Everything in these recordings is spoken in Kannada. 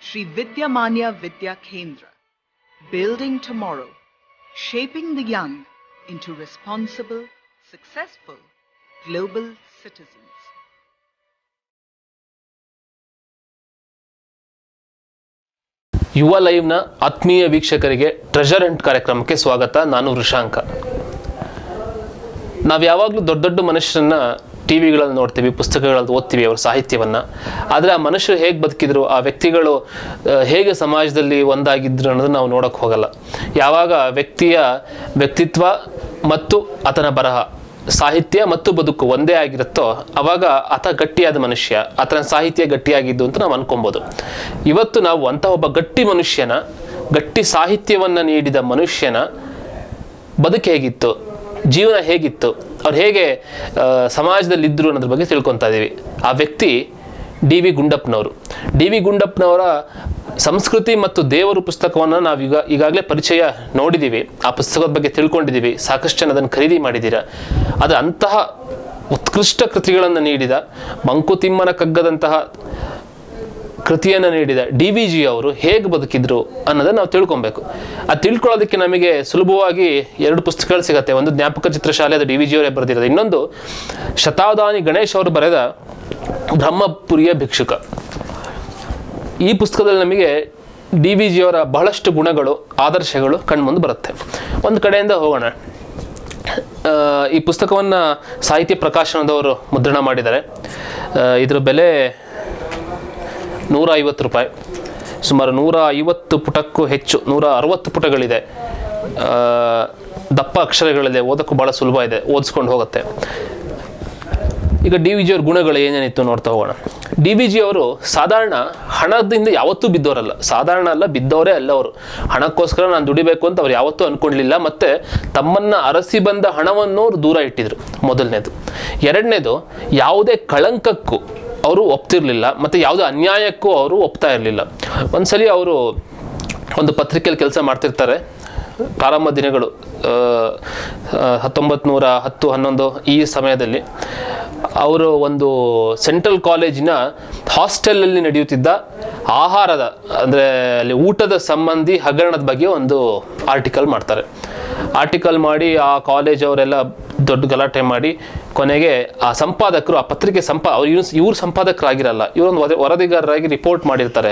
Sri Vidyamanya Vidya Kendra, building tomorrow, shaping the young into responsible, successful, global citizens. ಯುವ ಲೈವ್ನ ಆತ್ಮೀಯ ವೀಕ್ಷಕರಿಗೆ ಟ್ರೆಜರ್ ಹಂಟ್ ಕಾರ್ಯಕ್ರಮಕ್ಕೆ ಸ್ವಾಗತ. ನಾನು ವೃಷಾಂಕ. ನಾವು ಯಾವಾಗಲೂ ದೊಡ್ಡ ದೊಡ್ಡ ಮನುಷ್ಯರನ್ನ ಟಿವಿಗಳಲ್ಲಿ ನೋಡ್ತೀವಿ, ಪುಸ್ತಕಗಳಲ್ಲಿ ಓದ್ತೀವಿ ಅವರ ಸಾಹಿತ್ಯವನ್ನು. ಆದರೆ ಆ ಮನುಷ್ಯರು ಹೇಗೆ ಬದುಕಿದ್ರು, ಆ ವ್ಯಕ್ತಿಗಳು ಹೇಗೆ ಸಮಾಜದಲ್ಲಿ ಒಂದಾಗಿದ್ರು ಅನ್ನೋದು ನಾವು ನೋಡೋಕ್ಕೆ ಹೋಗಲ್ಲ. ಯಾವಾಗ ವ್ಯಕ್ತಿಯ ವ್ಯಕ್ತಿತ್ವ ಮತ್ತು ಆತನ ಬರಹ, ಸಾಹಿತ್ಯ ಮತ್ತು ಬದುಕು ಒಂದೇ ಆಗಿರುತ್ತೋ ಅವಾಗ ಆತ ಗಟ್ಟಿಯಾದ ಮನುಷ್ಯ, ಆತನ ಸಾಹಿತ್ಯ ಗಟ್ಟಿಯಾಗಿದ್ದು ಅಂತ ನಾವು ಅನ್ಕೊಬೋದು. ಇವತ್ತು ನಾವು ಅಂಥ ಒಬ್ಬ ಗಟ್ಟಿ ಮನುಷ್ಯನ, ಗಟ್ಟಿ ಸಾಹಿತ್ಯವನ್ನು ನೀಡಿದ ಮನುಷ್ಯನ ಬದುಕು ಹೇಗಿತ್ತು, ಜೀವನ ಹೇಗಿತ್ತು, ಅವ್ರು ಹೇಗೆ ಸಮಾಜದಲ್ಲಿದ್ದರು ಅನ್ನೋದ್ರ ಬಗ್ಗೆ ತಿಳ್ಕೊತಾ ಇದ್ದೀವಿ. ಆ ವ್ಯಕ್ತಿ ಡಿ.ವಿ. ಗುಂಡಪ್ಪನವರು. ಡಿ.ವಿ. ಗುಂಡಪ್ಪನವರ ಸಂಸ್ಕೃತಿ ಮತ್ತು ದೇವರು ಪುಸ್ತಕವನ್ನು ನಾವು ಈಗಾಗಲೇ ಪರಿಚಯ ನೋಡಿದ್ದೀವಿ. ಆ ಪುಸ್ತಕದ ಬಗ್ಗೆ ತಿಳ್ಕೊಂಡಿದ್ದೀವಿ. ಸಾಕಷ್ಟು ಜನ ಅದನ್ನು ಖರೀದಿ ಮಾಡಿದ್ದೀರಾ. ಅದು ಅಂತಹ ಉತ್ಕೃಷ್ಟ ಕೃತಿಗಳನ್ನು ನೀಡಿದ, ಮಂಕುತಿಮ್ಮನ ಕಗ್ಗದಂತಹ ಕೃತಿಯನ್ನು ನೀಡಿದ ಡಿ.ವಿ.ಜಿ. ಅವರು ಹೇಗೆ ಬದುಕಿದ್ರು ಅನ್ನೋದನ್ನು ನಾವು ತಿಳ್ಕೊಬೇಕು. ಅದು ತಿಳ್ಕೊಳ್ಳೋದಕ್ಕೆ ನಮಗೆ ಸುಲಭವಾಗಿ ಎರಡು ಪುಸ್ತಕಗಳು ಸಿಗುತ್ತೆ. ಒಂದು ಜ್ಞಾಪಕ ಚಿತ್ರಶಾಲೆ, ಅದು ಡಿ.ವಿ.ಜಿ. ಅವರೇ ಬರೆದಿರೋದು. ಇನ್ನೊಂದು ಶತಾವಧಾನಿ ಗಣೇಶ್ ಅವರು ಬರೆದ ಬ್ರಹ್ಮಪುರಿಯ ಭಿಕ್ಷುಕ. ಈ ಪುಸ್ತಕದಲ್ಲಿ ನಮಗೆ ಡಿ.ವಿ.ಜಿ. ಅವರ ಬಹಳಷ್ಟು ಗುಣಗಳು, ಆದರ್ಶಗಳು ಕಣ್ಮುಂದೆ ಬರುತ್ತೆ. ಒಂದು ಕಡೆಯಿಂದ ಹೋಗೋಣ. ಈ ಪುಸ್ತಕವನ್ನು ಸಾಹಿತ್ಯ ಪ್ರಕಾಶನದವರು ಮುದ್ರಣ ಮಾಡಿದ್ದಾರೆ. ಇದರ ಬೆಲೆ 150 ರೂಪಾಯಿ. ಸುಮಾರು 150 ಪುಟಕ್ಕೂ ಹೆಚ್ಚು, 160 ಪುಟಗಳಿದೆ. ದಪ್ಪ ಅಕ್ಷರಗಳಿದೆ, ಓದಕ್ಕೂ ಭಾಳ ಸುಲಭ ಇದೆ, ಓದಿಸ್ಕೊಂಡು ಹೋಗುತ್ತೆ. ಈಗ ಡಿ.ವಿ.ಜಿ. ಅವ್ರ ಗುಣಗಳು ಏನೇನಿತ್ತು ನೋಡ್ತಾ ಹೋಗೋಣ. ಡಿ.ವಿ.ಜಿ. ಅವರು ಸಾಧಾರಣ ಹಣದಿಂದ ಯಾವತ್ತೂ ಬಿದ್ದವರಲ್ಲ. ಸಾಧಾರಣ ಅಲ್ಲ, ಬಿದ್ದವರೇ ಅಲ್ಲ ಅವರು. ಹಣಕ್ಕೋಸ್ಕರ ನಾನು ದುಡಿಬೇಕು ಅಂತ ಅವ್ರು ಯಾವತ್ತೂ ಅಂದ್ಕೊಳ್ಳಲಿಲ್ಲ. ಮತ್ತು ತಮ್ಮನ್ನು ಅರಸಿ ಬಂದ ಹಣವನ್ನು ಅವರು ದೂರ ಇಟ್ಟಿದ್ರು, ಮೊದಲನೇದು. ಎರಡನೇದು, ಯಾವುದೇ ಕಳಂಕಕ್ಕೂ ಅವರು ಒಪ್ತಿರ್ಲಿಲ್ಲ, ಮತ್ತು ಯಾವುದೇ ಅನ್ಯಾಯಕ್ಕೂ ಅವರು ಒಪ್ತಾ ಇರಲಿಲ್ಲ. ಒಂದ್ಸಲಿ ಅವರು ಒಂದು ಪತ್ರಿಕೆಯಲ್ಲಿ ಕೆಲಸ ಮಾಡ್ತಿರ್ತಾರೆ. ಪ್ರಾರಂಭ ದಿನಗಳು 1910-11 ಈ ಸಮಯದಲ್ಲಿ ಅವರು ಒಂದು ಸೆಂಟ್ರಲ್ ಕಾಲೇಜಿನ ಹಾಸ್ಟೆಲಲ್ಲಿ ನಡೆಯುತ್ತಿದ್ದ ಆಹಾರದ, ಅಂದರೆ ಅಲ್ಲಿ ಊಟದ ಸಂಬಂಧಿ ಹಗರಣದ ಬಗ್ಗೆ ಒಂದು ಆರ್ಟಿಕಲ್ ಮಾಡ್ತಾರೆ. ಆರ್ಟಿಕಲ್ ಮಾಡಿ ಆ ಕಾಲೇಜ್ ಅವರೆಲ್ಲ ದೊಡ್ಡ ಗಲಾಟೆ ಮಾಡಿ ಕೊನೆಗೆ ಆ ಸಂಪಾದಕರು, ಆ ಪತ್ರಿಕೆ ಇವ್ರು ಸಂಪಾದಕರಾಗಿರಲ್ಲ, ಇವರೊಂದು ವರದಿಗಾರರಾಗಿ ರಿಪೋರ್ಟ್ ಮಾಡಿರ್ತಾರೆ.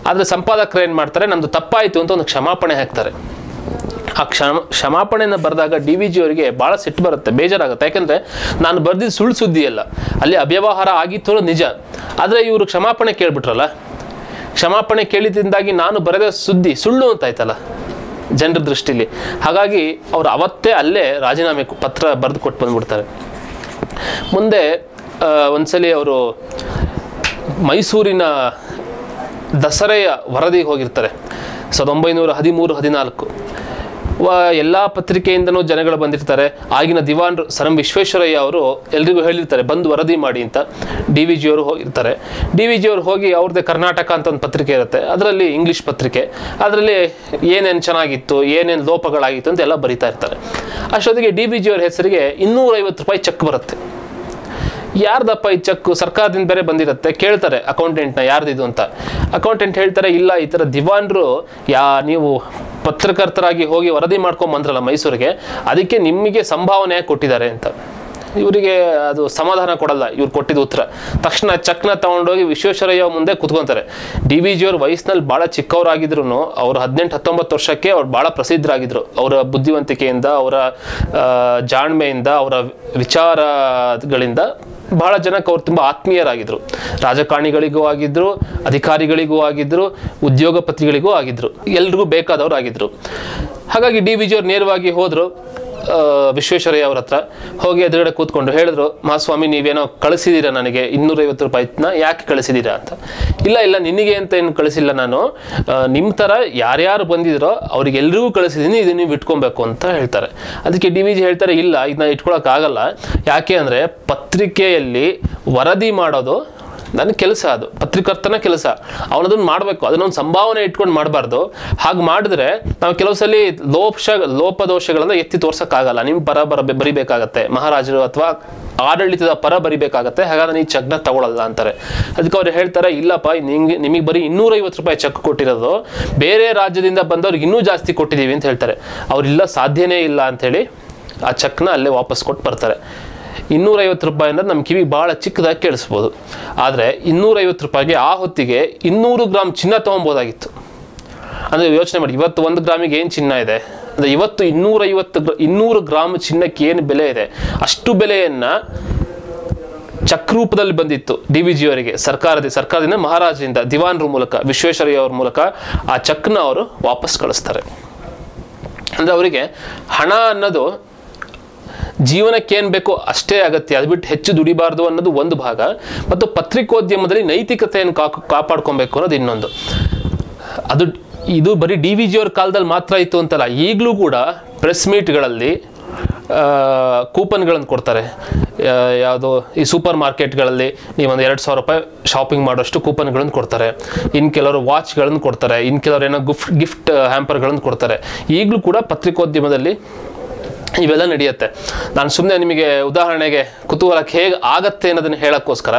ಆದರೆ ಸಂಪಾದಕರು ಏನು ಮಾಡ್ತಾರೆ, ನಮ್ಮದು ತಪ್ಪಾಯಿತು ಅಂತ ಒಂದು ಕ್ಷಮಾಪಣೆ ಹಾಕ್ತಾರೆ. ಆ ಕ್ಷಮಾಪಣೆಯನ್ನು ಬರೆದಾಗ ಡಿ.ವಿ.ಜಿ. ಅವರಿಗೆ ಭಾಳ ಸಿಟ್ಟು ಬರುತ್ತೆ, ಬೇಜಾರಾಗುತ್ತೆ. ಯಾಕಂದರೆ ನಾನು ಬರೆದಿದ್ದು ಸುಳ್ಳು ಸುದ್ದಿ ಅಲ್ಲ, ಅಲ್ಲಿ ಅವ್ಯವಹಾರ ಆಗಿತ್ತು ನಿಜ. ಆದರೆ ಇವರು ಕ್ಷಮಾಪಣೆ ಕೇಳಿಬಿಟ್ರಲ್ಲ, ಕ್ಷಮಾಪಣೆ ಕೇಳಿದಿಂದಾಗಿ ನಾನು ಬರೆದ ಸುದ್ದಿ ಸುಳ್ಳು ಅಂತ ಆಯ್ತಲ್ಲ ಜನರ ದೃಷ್ಟಿಲಿ. ಹಾಗಾಗಿ ಅವರು ಅವತ್ತೇ ಅಲ್ಲೇ ರಾಜೀನಾಮೆ ಪತ್ರ ಬರೆದು ಕೊಟ್ಟು ಬಂದ್ಬಿಡ್ತಾರೆ. ಮುಂದೆ ಒಂದ್ಸಲಿ ಅವರು ಮೈಸೂರಿನ ದಸರೆಯ ವರದಿಗೆ ಹೋಗಿರ್ತಾರೆ. 1913-14 ಎಲ್ಲ ಪತ್ರಿಕೆಯಿಂದನೂ ಜನಗಳು ಬಂದಿರ್ತಾರೆ. ಆಗಿನ ದಿವಾನ್ರು ಸರ್ ಎಂ ವಿಶ್ವೇಶ್ವರಯ್ಯ ಅವರು ಎಲ್ರಿಗೂ ಹೇಳಿರ್ತಾರೆ ಬಂದು ವರದಿ ಮಾಡಿ ಅಂತ. ಡಿ.ವಿ.ಜಿ. ಅವರು ಹೋಗಿರ್ತಾರೆ. ಡಿ.ವಿ.ಜಿ. ಅವರು ಹೋಗಿ ಅವ್ರದ್ದೇ ಕರ್ನಾಟಕ ಅಂತ ಒಂದು ಪತ್ರಿಕೆ ಇರುತ್ತೆ, ಅದರಲ್ಲಿ ಇಂಗ್ಲೀಷ್ ಪತ್ರಿಕೆ, ಅದರಲ್ಲಿ ಏನೇನು ಚೆನ್ನಾಗಿತ್ತು, ಏನೇನು ಲೋಪಗಳಾಗಿತ್ತು ಅಂತ ಎಲ್ಲ ಬರಿತಾ ಇರ್ತಾರೆ. ಅಷ್ಟೊತ್ತಿಗೆ ಡಿ.ವಿ.ಜಿ. ಅವ್ರ ಹೆಸರಿಗೆ 250 ರೂಪಾಯಿ ಚೆಕ್ ಬರುತ್ತೆ. ಯಾರ್ದಪ್ಪ ಈ ಚೆಕ್ಕು, ಸರ್ಕಾರದಿಂದ ಬೇರೆ ಬಂದಿರುತ್ತೆ. ಕೇಳ್ತಾರೆ ಅಕೌಂಟೆಂಟ್ನ, ಯಾರ್ದಿದು ಅಂತ. ಅಕೌಂಟೆಂಟ್ ಹೇಳ್ತಾರೆ, ಇಲ್ಲ, ಈ ಥರ ದಿವಾನ್ರು ನೀವು ಪತ್ರಕರ್ತರಾಗಿ ಹೋಗಿ ವರದಿ ಮಾಡ್ಕೊಂಬಂದ್ರಲ್ಲ ಮೈಸೂರಿಗೆ, ಅದಕ್ಕೆ ನಿಮಗೆ ಸಂಭಾವನೆ ಕೊಟ್ಟಿದ್ದಾರೆ ಅಂತ. ಇವರಿಗೆ ಅದು ಸಮಾಧಾನ ಕೊಡಲ್ಲ ಇವ್ರು ಕೊಟ್ಟಿದ್ದ ಉತ್ತರ. ತಕ್ಷಣ ಚೆಕ್ನ ತಗೊಂಡೋಗಿ ವಿಶ್ವೇಶ್ವರಯ್ಯ ಮುಂದೆ ಕುತ್ಕೊಂತಾರೆ. ಡಿ.ವಿ.ಜಿ. ಅವ್ರ ವಯಸ್ಸಿನಲ್ಲಿ ಭಾಳ ಚಿಕ್ಕವರಾಗಿದ್ರು, ಅವರು 18-19 ವರ್ಷಕ್ಕೆ ಅವ್ರು ಭಾಳ ಪ್ರಸಿದ್ಧರಾಗಿದ್ರು. ಅವರ ಬುದ್ಧಿವಂತಿಕೆಯಿಂದ, ಅವರ ಜಾಣ್ಮೆಯಿಂದ, ಅವರ ವಿಚಾರಗಳಿಂದ ಬಹಳ ಜನಕ್ಕೆ ಅವ್ರು ತುಂಬ ಆತ್ಮೀಯರಾಗಿದ್ದರು. ರಾಜಕಾರಣಿಗಳಿಗೂ ಆಗಿದ್ರು, ಅಧಿಕಾರಿಗಳಿಗೂ ಆಗಿದ್ರು, ಉದ್ಯೋಗಪತಿಗಳಿಗೂ ಆಗಿದ್ರು, ಎಲ್ರಿಗೂ ಬೇಕಾದವ್ರು ಆಗಿದ್ರು. ಹಾಗಾಗಿ ಡಿ.ವಿ.ಜಿ. ಅವ್ರು ನೇರವಾಗಿ ಹೋದರು ವಿಶ್ವೇಶ್ವರಯ್ಯ ಅವ್ರ ಹತ್ರ. ಹೋಗಿ ಎದುರುಗಡೆ ಕೂತ್ಕೊಂಡು ಹೇಳಿದ್ರು, ಮಹಾಸ್ವಾಮಿ ನೀವೇನೋ ಕಳಿಸಿದ್ದೀರಾ ನನಗೆ 250 ರೂಪಾಯಿನ, ಯಾಕೆ ಕಳಿಸಿದ್ದೀರಾ ಅಂತ. ಇಲ್ಲ ನಿನಗೆ ಅಂತ ಏನು ಕಳಿಸಿಲ್ಲ, ನಾನು ನಿಮ್ಮ ಥರ ಯಾರ್ಯಾರು ಬಂದಿದ್ರೋ ಅವ್ರಿಗೆಲ್ರಿಗೂ ಕಳಿಸಿದ್ದೀನಿ, ಇದು ನೀವು ಇಟ್ಕೊಬೇಕು ಅಂತ ಹೇಳ್ತಾರೆ. ಅದಕ್ಕೆ ಡಿ.ವಿ.ಜಿ. ಹೇಳ್ತಾರೆ, ಇಲ್ಲ ಇದನ್ನ ಇಟ್ಕೊಳಕ್ಕಾಗಲ್ಲ. ಯಾಕೆ ಅಂದರೆ ಪತ್ರಿಕೆಯಲ್ಲಿ ವರದಿ ಮಾಡೋದು ನನ್ನ ಕೆಲಸ, ಅದು ಪತ್ರಿಕರ್ತನ ಕೆಲಸ. ಅವನದನ್ನು ಮಾಡಬೇಕು, ಅದನ್ನೊಂದು ಸಂಭಾವನೆ ಇಟ್ಕೊಂಡು ಮಾಡಬಾರ್ದು. ಹಾಗೆ ಮಾಡಿದ್ರೆ ನಾವು ಕೆಲವು ಸಲ ಲೋಪದೋಷಗಳನ್ನ ಎತ್ತಿ ತೋರ್ಸಕ್ಕಾಗಲ್ಲ. ನಿಮ್ಮ ಪರ ಬರಿಬೇಕಾಗತ್ತೆ, ಮಹಾರಾಜರು ಅಥವಾ ಆಡಳಿತದ ಪರ ಬರಿಬೇಕಾಗತ್ತೆ, ಹಾಗಾದ್ರೆ ನೀವು ಚೆಕ್ನ ತಗೊಳ್ಳಲ್ಲ ಅಂತಾರೆ. ಅದಕ್ಕೆ ಅವ್ರು ಹೇಳ್ತಾರೆ, ಇಲ್ಲಪ್ಪ ನಿಮಗೆ ಬರೀ 250 ರೂಪಾಯಿ ಚೆಕ್ ಕೊಟ್ಟಿರೋದು, ಬೇರೆ ರಾಜ್ಯದಿಂದ ಬಂದವ್ರಿಗೆ ಇನ್ನೂ ಜಾಸ್ತಿ ಕೊಟ್ಟಿದ್ದೀವಿ ಅಂತ ಹೇಳ್ತಾರೆ. ಅವ್ರಿಲ್ಲ, ಸಾಧ್ಯನೇ ಇಲ್ಲ ಅಂಥೇಳಿ ಆ ಚೆಕ್ನ ಅಲ್ಲೇ ವಾಪಸ್ ಕೊಟ್ಟು ಬರ್ತಾರೆ. 250 ರೂಪಾಯಿ ಅಂದ್ರೆ ನಮ್ಮ ಕಿವಿ ಭಾಳ ಚಿಕ್ಕದಾಗಿ ಕೇಳಿಸ್ಬೋದು. ಆದರೆ 250 ರೂಪಾಯಿಗೆ ಆ ಹೊತ್ತಿಗೆ 200 ಗ್ರಾಮ್ ಚಿನ್ನ ತೊಗೊಬೋದಾಗಿತ್ತು. ಅಂದರೆ ಯೋಚನೆ ಮಾಡಿ, ಇವತ್ತು 1 ಗ್ರಾಮಿಗೆ ಏನು ಚಿನ್ನ ಇದೆ ಅಂದರೆ ಇವತ್ತು 200 ಗ್ರಾಮ್ ಚಿನ್ನಕ್ಕೆ ಏನು ಬೆಲೆ ಇದೆ, ಅಷ್ಟು ಬೆಲೆಯನ್ನು ಚೆಕ್ ರೂಪದಲ್ಲಿ ಬಂದಿತ್ತು DVG ಅವರಿಗೆ ಸರ್ಕಾರದಿಂದ ಮಹಾರಾಜರಿಂದ ದಿವಾನರ ಮೂಲಕ, ವಿಶ್ವೇಶ್ವರಯ್ಯ ಅವ್ರ ಮೂಲಕ ಆ ಚೆಕ್ನ ಅವರು ವಾಪಸ್ ಕಳಿಸ್ತಾರೆ. ಅಂದರೆ ಅವರಿಗೆ ಹಣ ಅನ್ನೋದು ಜೀವನಕ್ಕೆ ಏನು ಬೇಕೋ ಅಷ್ಟೇ ಅಗತ್ಯ, ಅದು ಬಿಟ್ಟು ಹೆಚ್ಚು ದುಡಿಬಾರ್ದು ಅನ್ನೋದು ಒಂದು ಭಾಗ, ಮತ್ತು ಪತ್ರಿಕೋದ್ಯಮದಲ್ಲಿ ನೈತಿಕತೆಯನ್ನು ಕಾಪಾಡ್ಕೊಬೇಕು ಅನ್ನೋದು ಇನ್ನೊಂದು. ಇದು ಬರೀ DVG ಅವ್ರ ಕಾಲದಲ್ಲಿ ಮಾತ್ರ ಇತ್ತು ಅಂತಲ್ಲ, ಈಗಲೂ ಕೂಡ ಪ್ರೆಸ್ ಮೀಟ್ಗಳಲ್ಲಿ ಕೂಪನ್ಗಳನ್ನು ಕೊಡ್ತಾರೆ. ಯಾವುದೋ ಈ ಸೂಪರ್ ಮಾರ್ಕೆಟ್ಗಳಲ್ಲಿ ನೀವೊಂದು 2000 ರೂಪಾಯಿ ಶಾಪಿಂಗ್ ಮಾಡೋಷ್ಟು ಕೂಪನ್ಗಳನ್ನು ಕೊಡ್ತಾರೆ. ಇನ್ನು ಕೆಲವರು ವಾಚ್ಗಳನ್ನು ಕೊಡ್ತಾರೆ, ಇನ್ನು ಕೆಲವರು ಏನೋ ಗಿಫ್ಟ್ ಹ್ಯಾಂಪರ್ಗಳನ್ನು ಕೊಡ್ತಾರೆ. ಈಗಲೂ ಕೂಡ ಪತ್ರಿಕೋದ್ಯಮದಲ್ಲಿ ಇವೆಲ್ಲ ನಡೆಯುತ್ತೆ. ನಾನು ಸುಮ್ಮನೆ ನಿಮಗೆ ಉದಾಹರಣೆಗೆ ಕುತೂಹಲಕ್ಕೆ ಹೇಗೆ ಆಗತ್ತೆ ಅನ್ನೋದನ್ನು ಹೇಳೋಕ್ಕೋಸ್ಕರ,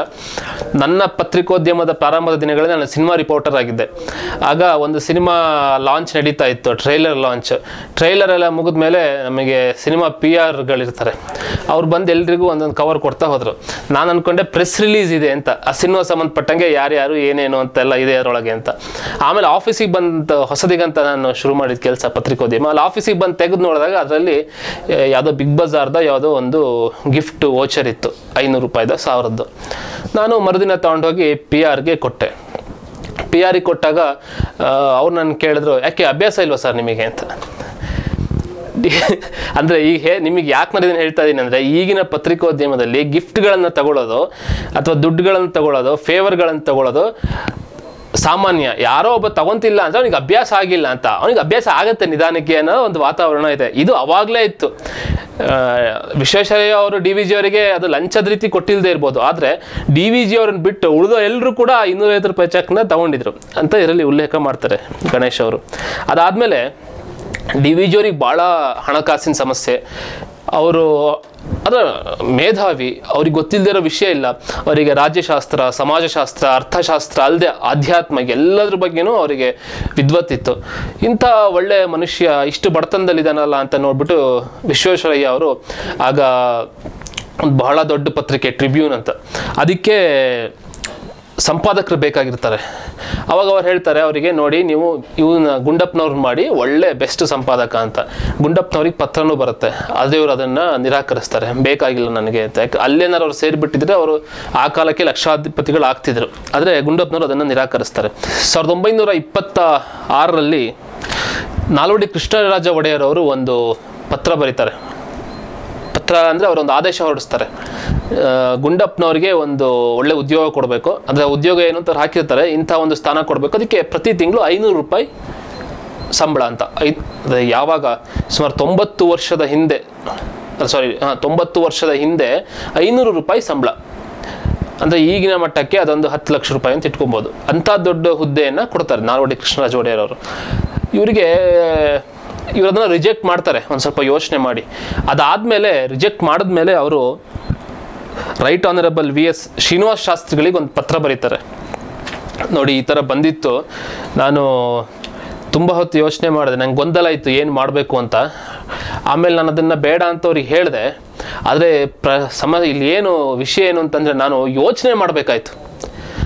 ನನ್ನ ಪತ್ರಿಕೋದ್ಯಮದ ಪ್ರಾರಂಭದ ದಿನಗಳಲ್ಲಿ ನಾನು ಸಿನಿಮಾ ರಿಪೋರ್ಟರ್ ಆಗಿದ್ದೆ. ಆಗ ಒಂದು ಸಿನಿಮಾ ಲಾಂಚ್ ನಡೀತಾ ಇತ್ತು, ಟ್ರೈಲರ್ ಎಲ್ಲ ಮುಗಿದ ಮೇಲೆ ನಮಗೆ ಸಿನಿಮಾ PR-ಗಳಿರ್ತಾರೆ, ಅವ್ರು ಬಂದು ಎಲ್ರಿಗೂ ಒಂದೊಂದು ಕವರ್ ಕೊಡ್ತಾ ಹೋದರು. ನಾನು ಅಂದ್ಕೊಂಡೆ ಪ್ರೆಸ್ ರಿಲೀಸ್ ಇದೆ ಅಂತ, ಆ ಸಿನಿಮಾ ಸಂಬಂಧಪಟ್ಟಂಗೆ ಯಾರ್ಯಾರು ಏನೇನು ಅಂತೆಲ್ಲ ಇದೆ ಅದರೊಳಗೆ ಅಂತ. ಆಮೇಲೆ ಆಫೀಸಿಗೆ ಬಂದು ಹೊಸದಿಗಂತ ನಾನು ಶುರು ಮಾಡಿದ ಕೆಲಸ ಪತ್ರಿಕೋದ್ಯಮ. ಅಲ್ಲಿ ಆಫೀಸಿಗೆ ಬಂದು ತೆಗೆದು ನೋಡಿದಾಗ ಅದರಲ್ಲಿ ಯಾವುದೋ ಬಿಗ್ ಬಜಾರ್ದ ಯಾವುದೋ ಒಂದು ಗಿಫ್ಟ್ ವೋಚರ್ ಇತ್ತು, 500 ರೂಪಾಯಿದ 1000ದ್ದು. ನಾನು ಮರುದಿನ ತಗೊಂಡೋಗಿ PR-ಗೆ ಕೊಟ್ಟೆ. PR-ಗೆ ಕೊಟ್ಟಾಗ ಅವ್ರು ನನ್ನ ಕೇಳಿದ್ರು, ಯಾಕೆ ಅಭ್ಯಾಸ ಇಲ್ವಾ ಸರ್ ನಿಮಗೆ ಅಂತ. ಅಂದರೆ ಈಗ ನಿಮಗೆ ಯಾಕೆ ನಾನು ಇದನ್ನು ಹೇಳ್ತಾ ಇದ್ದೀನಿ ಅಂದರೆ, ಈಗಿನ ಪತ್ರಿಕೋದ್ಯಮದಲ್ಲಿ ಗಿಫ್ಟ್ಗಳನ್ನು ತಗೊಳ್ಳೋದು ಅಥವಾ ದುಡ್ಡುಗಳನ್ನು ತಗೊಳ್ಳೋದು, ಫೇವರ್ಗಳನ್ನು ತಗೊಳ್ಳೋದು ಸಾಮಾನ್ಯ. ಯಾರೋ ಒಬ್ಬ ತಗೊಂತಿಲ್ಲ ಅಂದರೆ ಅವನಿಗೆ ಅಭ್ಯಾಸ ಆಗಿಲ್ಲ ಅಂತ, ಅವನಿಗೆ ಅಭ್ಯಾಸ ಆಗುತ್ತೆ ನಿಧಾನಕ್ಕೆ ಅನ್ನೋ ಒಂದು ವಾತಾವರಣ ಇದೆ. ಇದು ಅವಾಗಲೇ ಇತ್ತು. ವಿಶ್ವೇಶ್ವರಯ್ಯ ಅವರು DVG ಅವರಿಗೆ ಅದು ಲಂಚದ ರೀತಿ ಕೊಟ್ಟಿಲ್ಲದೆ ಇರ್ಬೋದು, ಆದರೆ DVG ಅವ್ರನ್ನ ಬಿಟ್ಟು ಉಳಿದ ಎಲ್ಲರೂ ಕೂಡ 250 ರೂಪಾಯಿ ಚೆಕ್ನ ತಗೊಂಡಿದ್ರು ಅಂತ ಇದರಲ್ಲಿ ಉಲ್ಲೇಖ ಮಾಡ್ತಾರೆ ಗಣೇಶ್ ಅವರು. ಅದಾದಮೇಲೆ DVG ಅವ್ರಿಗೆ ಭಾಳ ಹಣಕಾಸಿನ ಸಮಸ್ಯೆ. ಅವರು ಅದರ ಮೇಧಾವಿ, ಅವ್ರಿಗೆ ಗೊತ್ತಿಲ್ಲದೆ ಇರೋ ವಿಷಯ ಇಲ್ಲ. ಅವರಿಗೆ ರಾಜ್ಯಶಾಸ್ತ್ರ, ಸಮಾಜಶಾಸ್ತ್ರ, ಅರ್ಥಶಾಸ್ತ್ರ ಅಲ್ಲದೆ ಆಧ್ಯಾತ್ಮ ಎಲ್ಲದ್ರ ಬಗ್ಗೆನೂ ಅವರಿಗೆ ವಿದ್ವತ್ತಿತ್ತು. ಇಂಥ ಒಳ್ಳೆ ಮನುಷ್ಯ ಇಷ್ಟು ಬಡತನದಲ್ಲಿದ್ದಾನಲ್ಲ ಅಂತ ನೋಡ್ಬಿಟ್ಟು ವಿಶ್ವೇಶ್ವರಯ್ಯ ಅವರು ಆಗ ಒಂದು ಬಹಳ ದೊಡ್ಡ ಪತ್ರಿಕೆ ಟ್ರಿಬ್ಯೂನ್ ಅಂತ, ಅದಕ್ಕೆ ಸಂಪಾದಕರು ಬೇಕಾಗಿರ್ತಾರೆ. ಅವಾಗ ಅವ್ರು ಹೇಳ್ತಾರೆ ಅವರಿಗೆ, ನೋಡಿ ನೀವು ಇವನ್ನ ಗುಂಡಪ್ಪನವ್ರು ಮಾಡಿ ಒಳ್ಳೆ ಬೆಸ್ಟ್ ಸಂಪಾದಕ ಅಂತ. ಗುಂಡಪ್ಪನವ್ರಿಗೆ ಪತ್ರನೂ ಬರುತ್ತೆ, ಅದೇ ಇವರು ಅದನ್ನು ನಿರಾಕರಿಸ್ತಾರೆ, ಬೇಕಾಗಿಲ್ಲ ನನಗೆ ಅಂತ. ಯಾಕೆ ಅಲ್ಲೇನಾರು ಅವ್ರು ಸೇರಿಬಿಟ್ಟಿದ್ರೆ ಅವರು ಆ ಕಾಲಕ್ಕೆ ಲಕ್ಷಾಧಿಪತಿಗಳು ಆಗ್ತಿದ್ರು. ಆದರೆ ಗುಂಡಪ್ಪನವರು ಅದನ್ನು ನಿರಾಕರಿಸ್ತಾರೆ. 1926ರಲ್ಲಿ ನಾಲ್ವಡಿ ಕೃಷ್ಣರಾಜ ಒಡೆಯರ್ ಅವರು ಒಂದು ಪತ್ರ ಬರೀತಾರೆ. ಪತ್ರ ಅಂದರೆ ಅವರೊಂದು ಆದೇಶ ಹೊರಡಿಸ್ತಾರೆ, ಗುಂಡಪ್ಪನವ್ರಿಗೆ ಒಂದು ಒಳ್ಳೆ ಉದ್ಯೋಗ ಕೊಡಬೇಕು. ಅಂದರೆ ಉದ್ಯೋಗ ಏನು ಅಂತ ಹಾಕಿರ್ತಾರೆ, ಇಂಥ ಒಂದು ಸ್ಥಾನ ಕೊಡಬೇಕು, ಅದಕ್ಕೆ ಪ್ರತಿ ತಿಂಗಳು 500 ರೂಪಾಯಿ ಸಂಬಳ ಅಂತ. ಯಾವಾಗ ಸುಮಾರು 90 ವರ್ಷದ ಹಿಂದೆ 500 ರೂಪಾಯಿ ಸಂಬಳ ಅಂದರೆ ಈಗಿನ ಮಟ್ಟಕ್ಕೆ ಅದೊಂದು 10 ಲಕ್ಷ ರೂಪಾಯಿ ಅಂತ ಇಟ್ಕೊಬೋದು. ಅಂಥ ದೊಡ್ಡ ಹುದ್ದೆಯನ್ನು ಕೊಡ್ತಾರೆ ನಾಲ್ವಡಿ ಕೃಷ್ಣರಾಜ ಒಡೆಯರ್ ಅವರು. ಇವರದನ್ನು ರಿಜೆಕ್ಟ್ ಮಾಡ್ತಾರೆ ಒಂದು ಸ್ವಲ್ಪ ಯೋಚನೆ ಮಾಡಿ. ಅದಾದಮೇಲೆ ರಿಜೆಕ್ಟ್ ಮಾಡಿದ್ಮೇಲೆ ಅವರು ರೈಟ್ ಆನರಬಲ್ VS ಶ್ರೀನಿವಾಸ ಶಾಸ್ತ್ರಿಗಳಿಗೆ ಒಂದು ಪತ್ರ ಬರೀತಾರೆ. ನೋಡಿ ಈ ಥರ ಬಂದಿತ್ತು, ನಾನು ತುಂಬ ಹೊತ್ತು ಯೋಚನೆ ಮಾಡಿದೆ, ನಂಗೆ ಗೊಂದಲ ಇತ್ತು ಏನು ಮಾಡಬೇಕು ಅಂತ. ಆಮೇಲೆ ನಾನು ಅದನ್ನು ಬೇಡ ಅಂತ ಅವ್ರಿಗೆ ಹೇಳಿದೆ. ಆದರೆ ಇಲ್ಲಿ ಏನು ವಿಷಯ ಏನು ಅಂತಂದರೆ, ನಾನು ಯೋಚನೆ ಮಾಡಬೇಕಾಯ್ತು.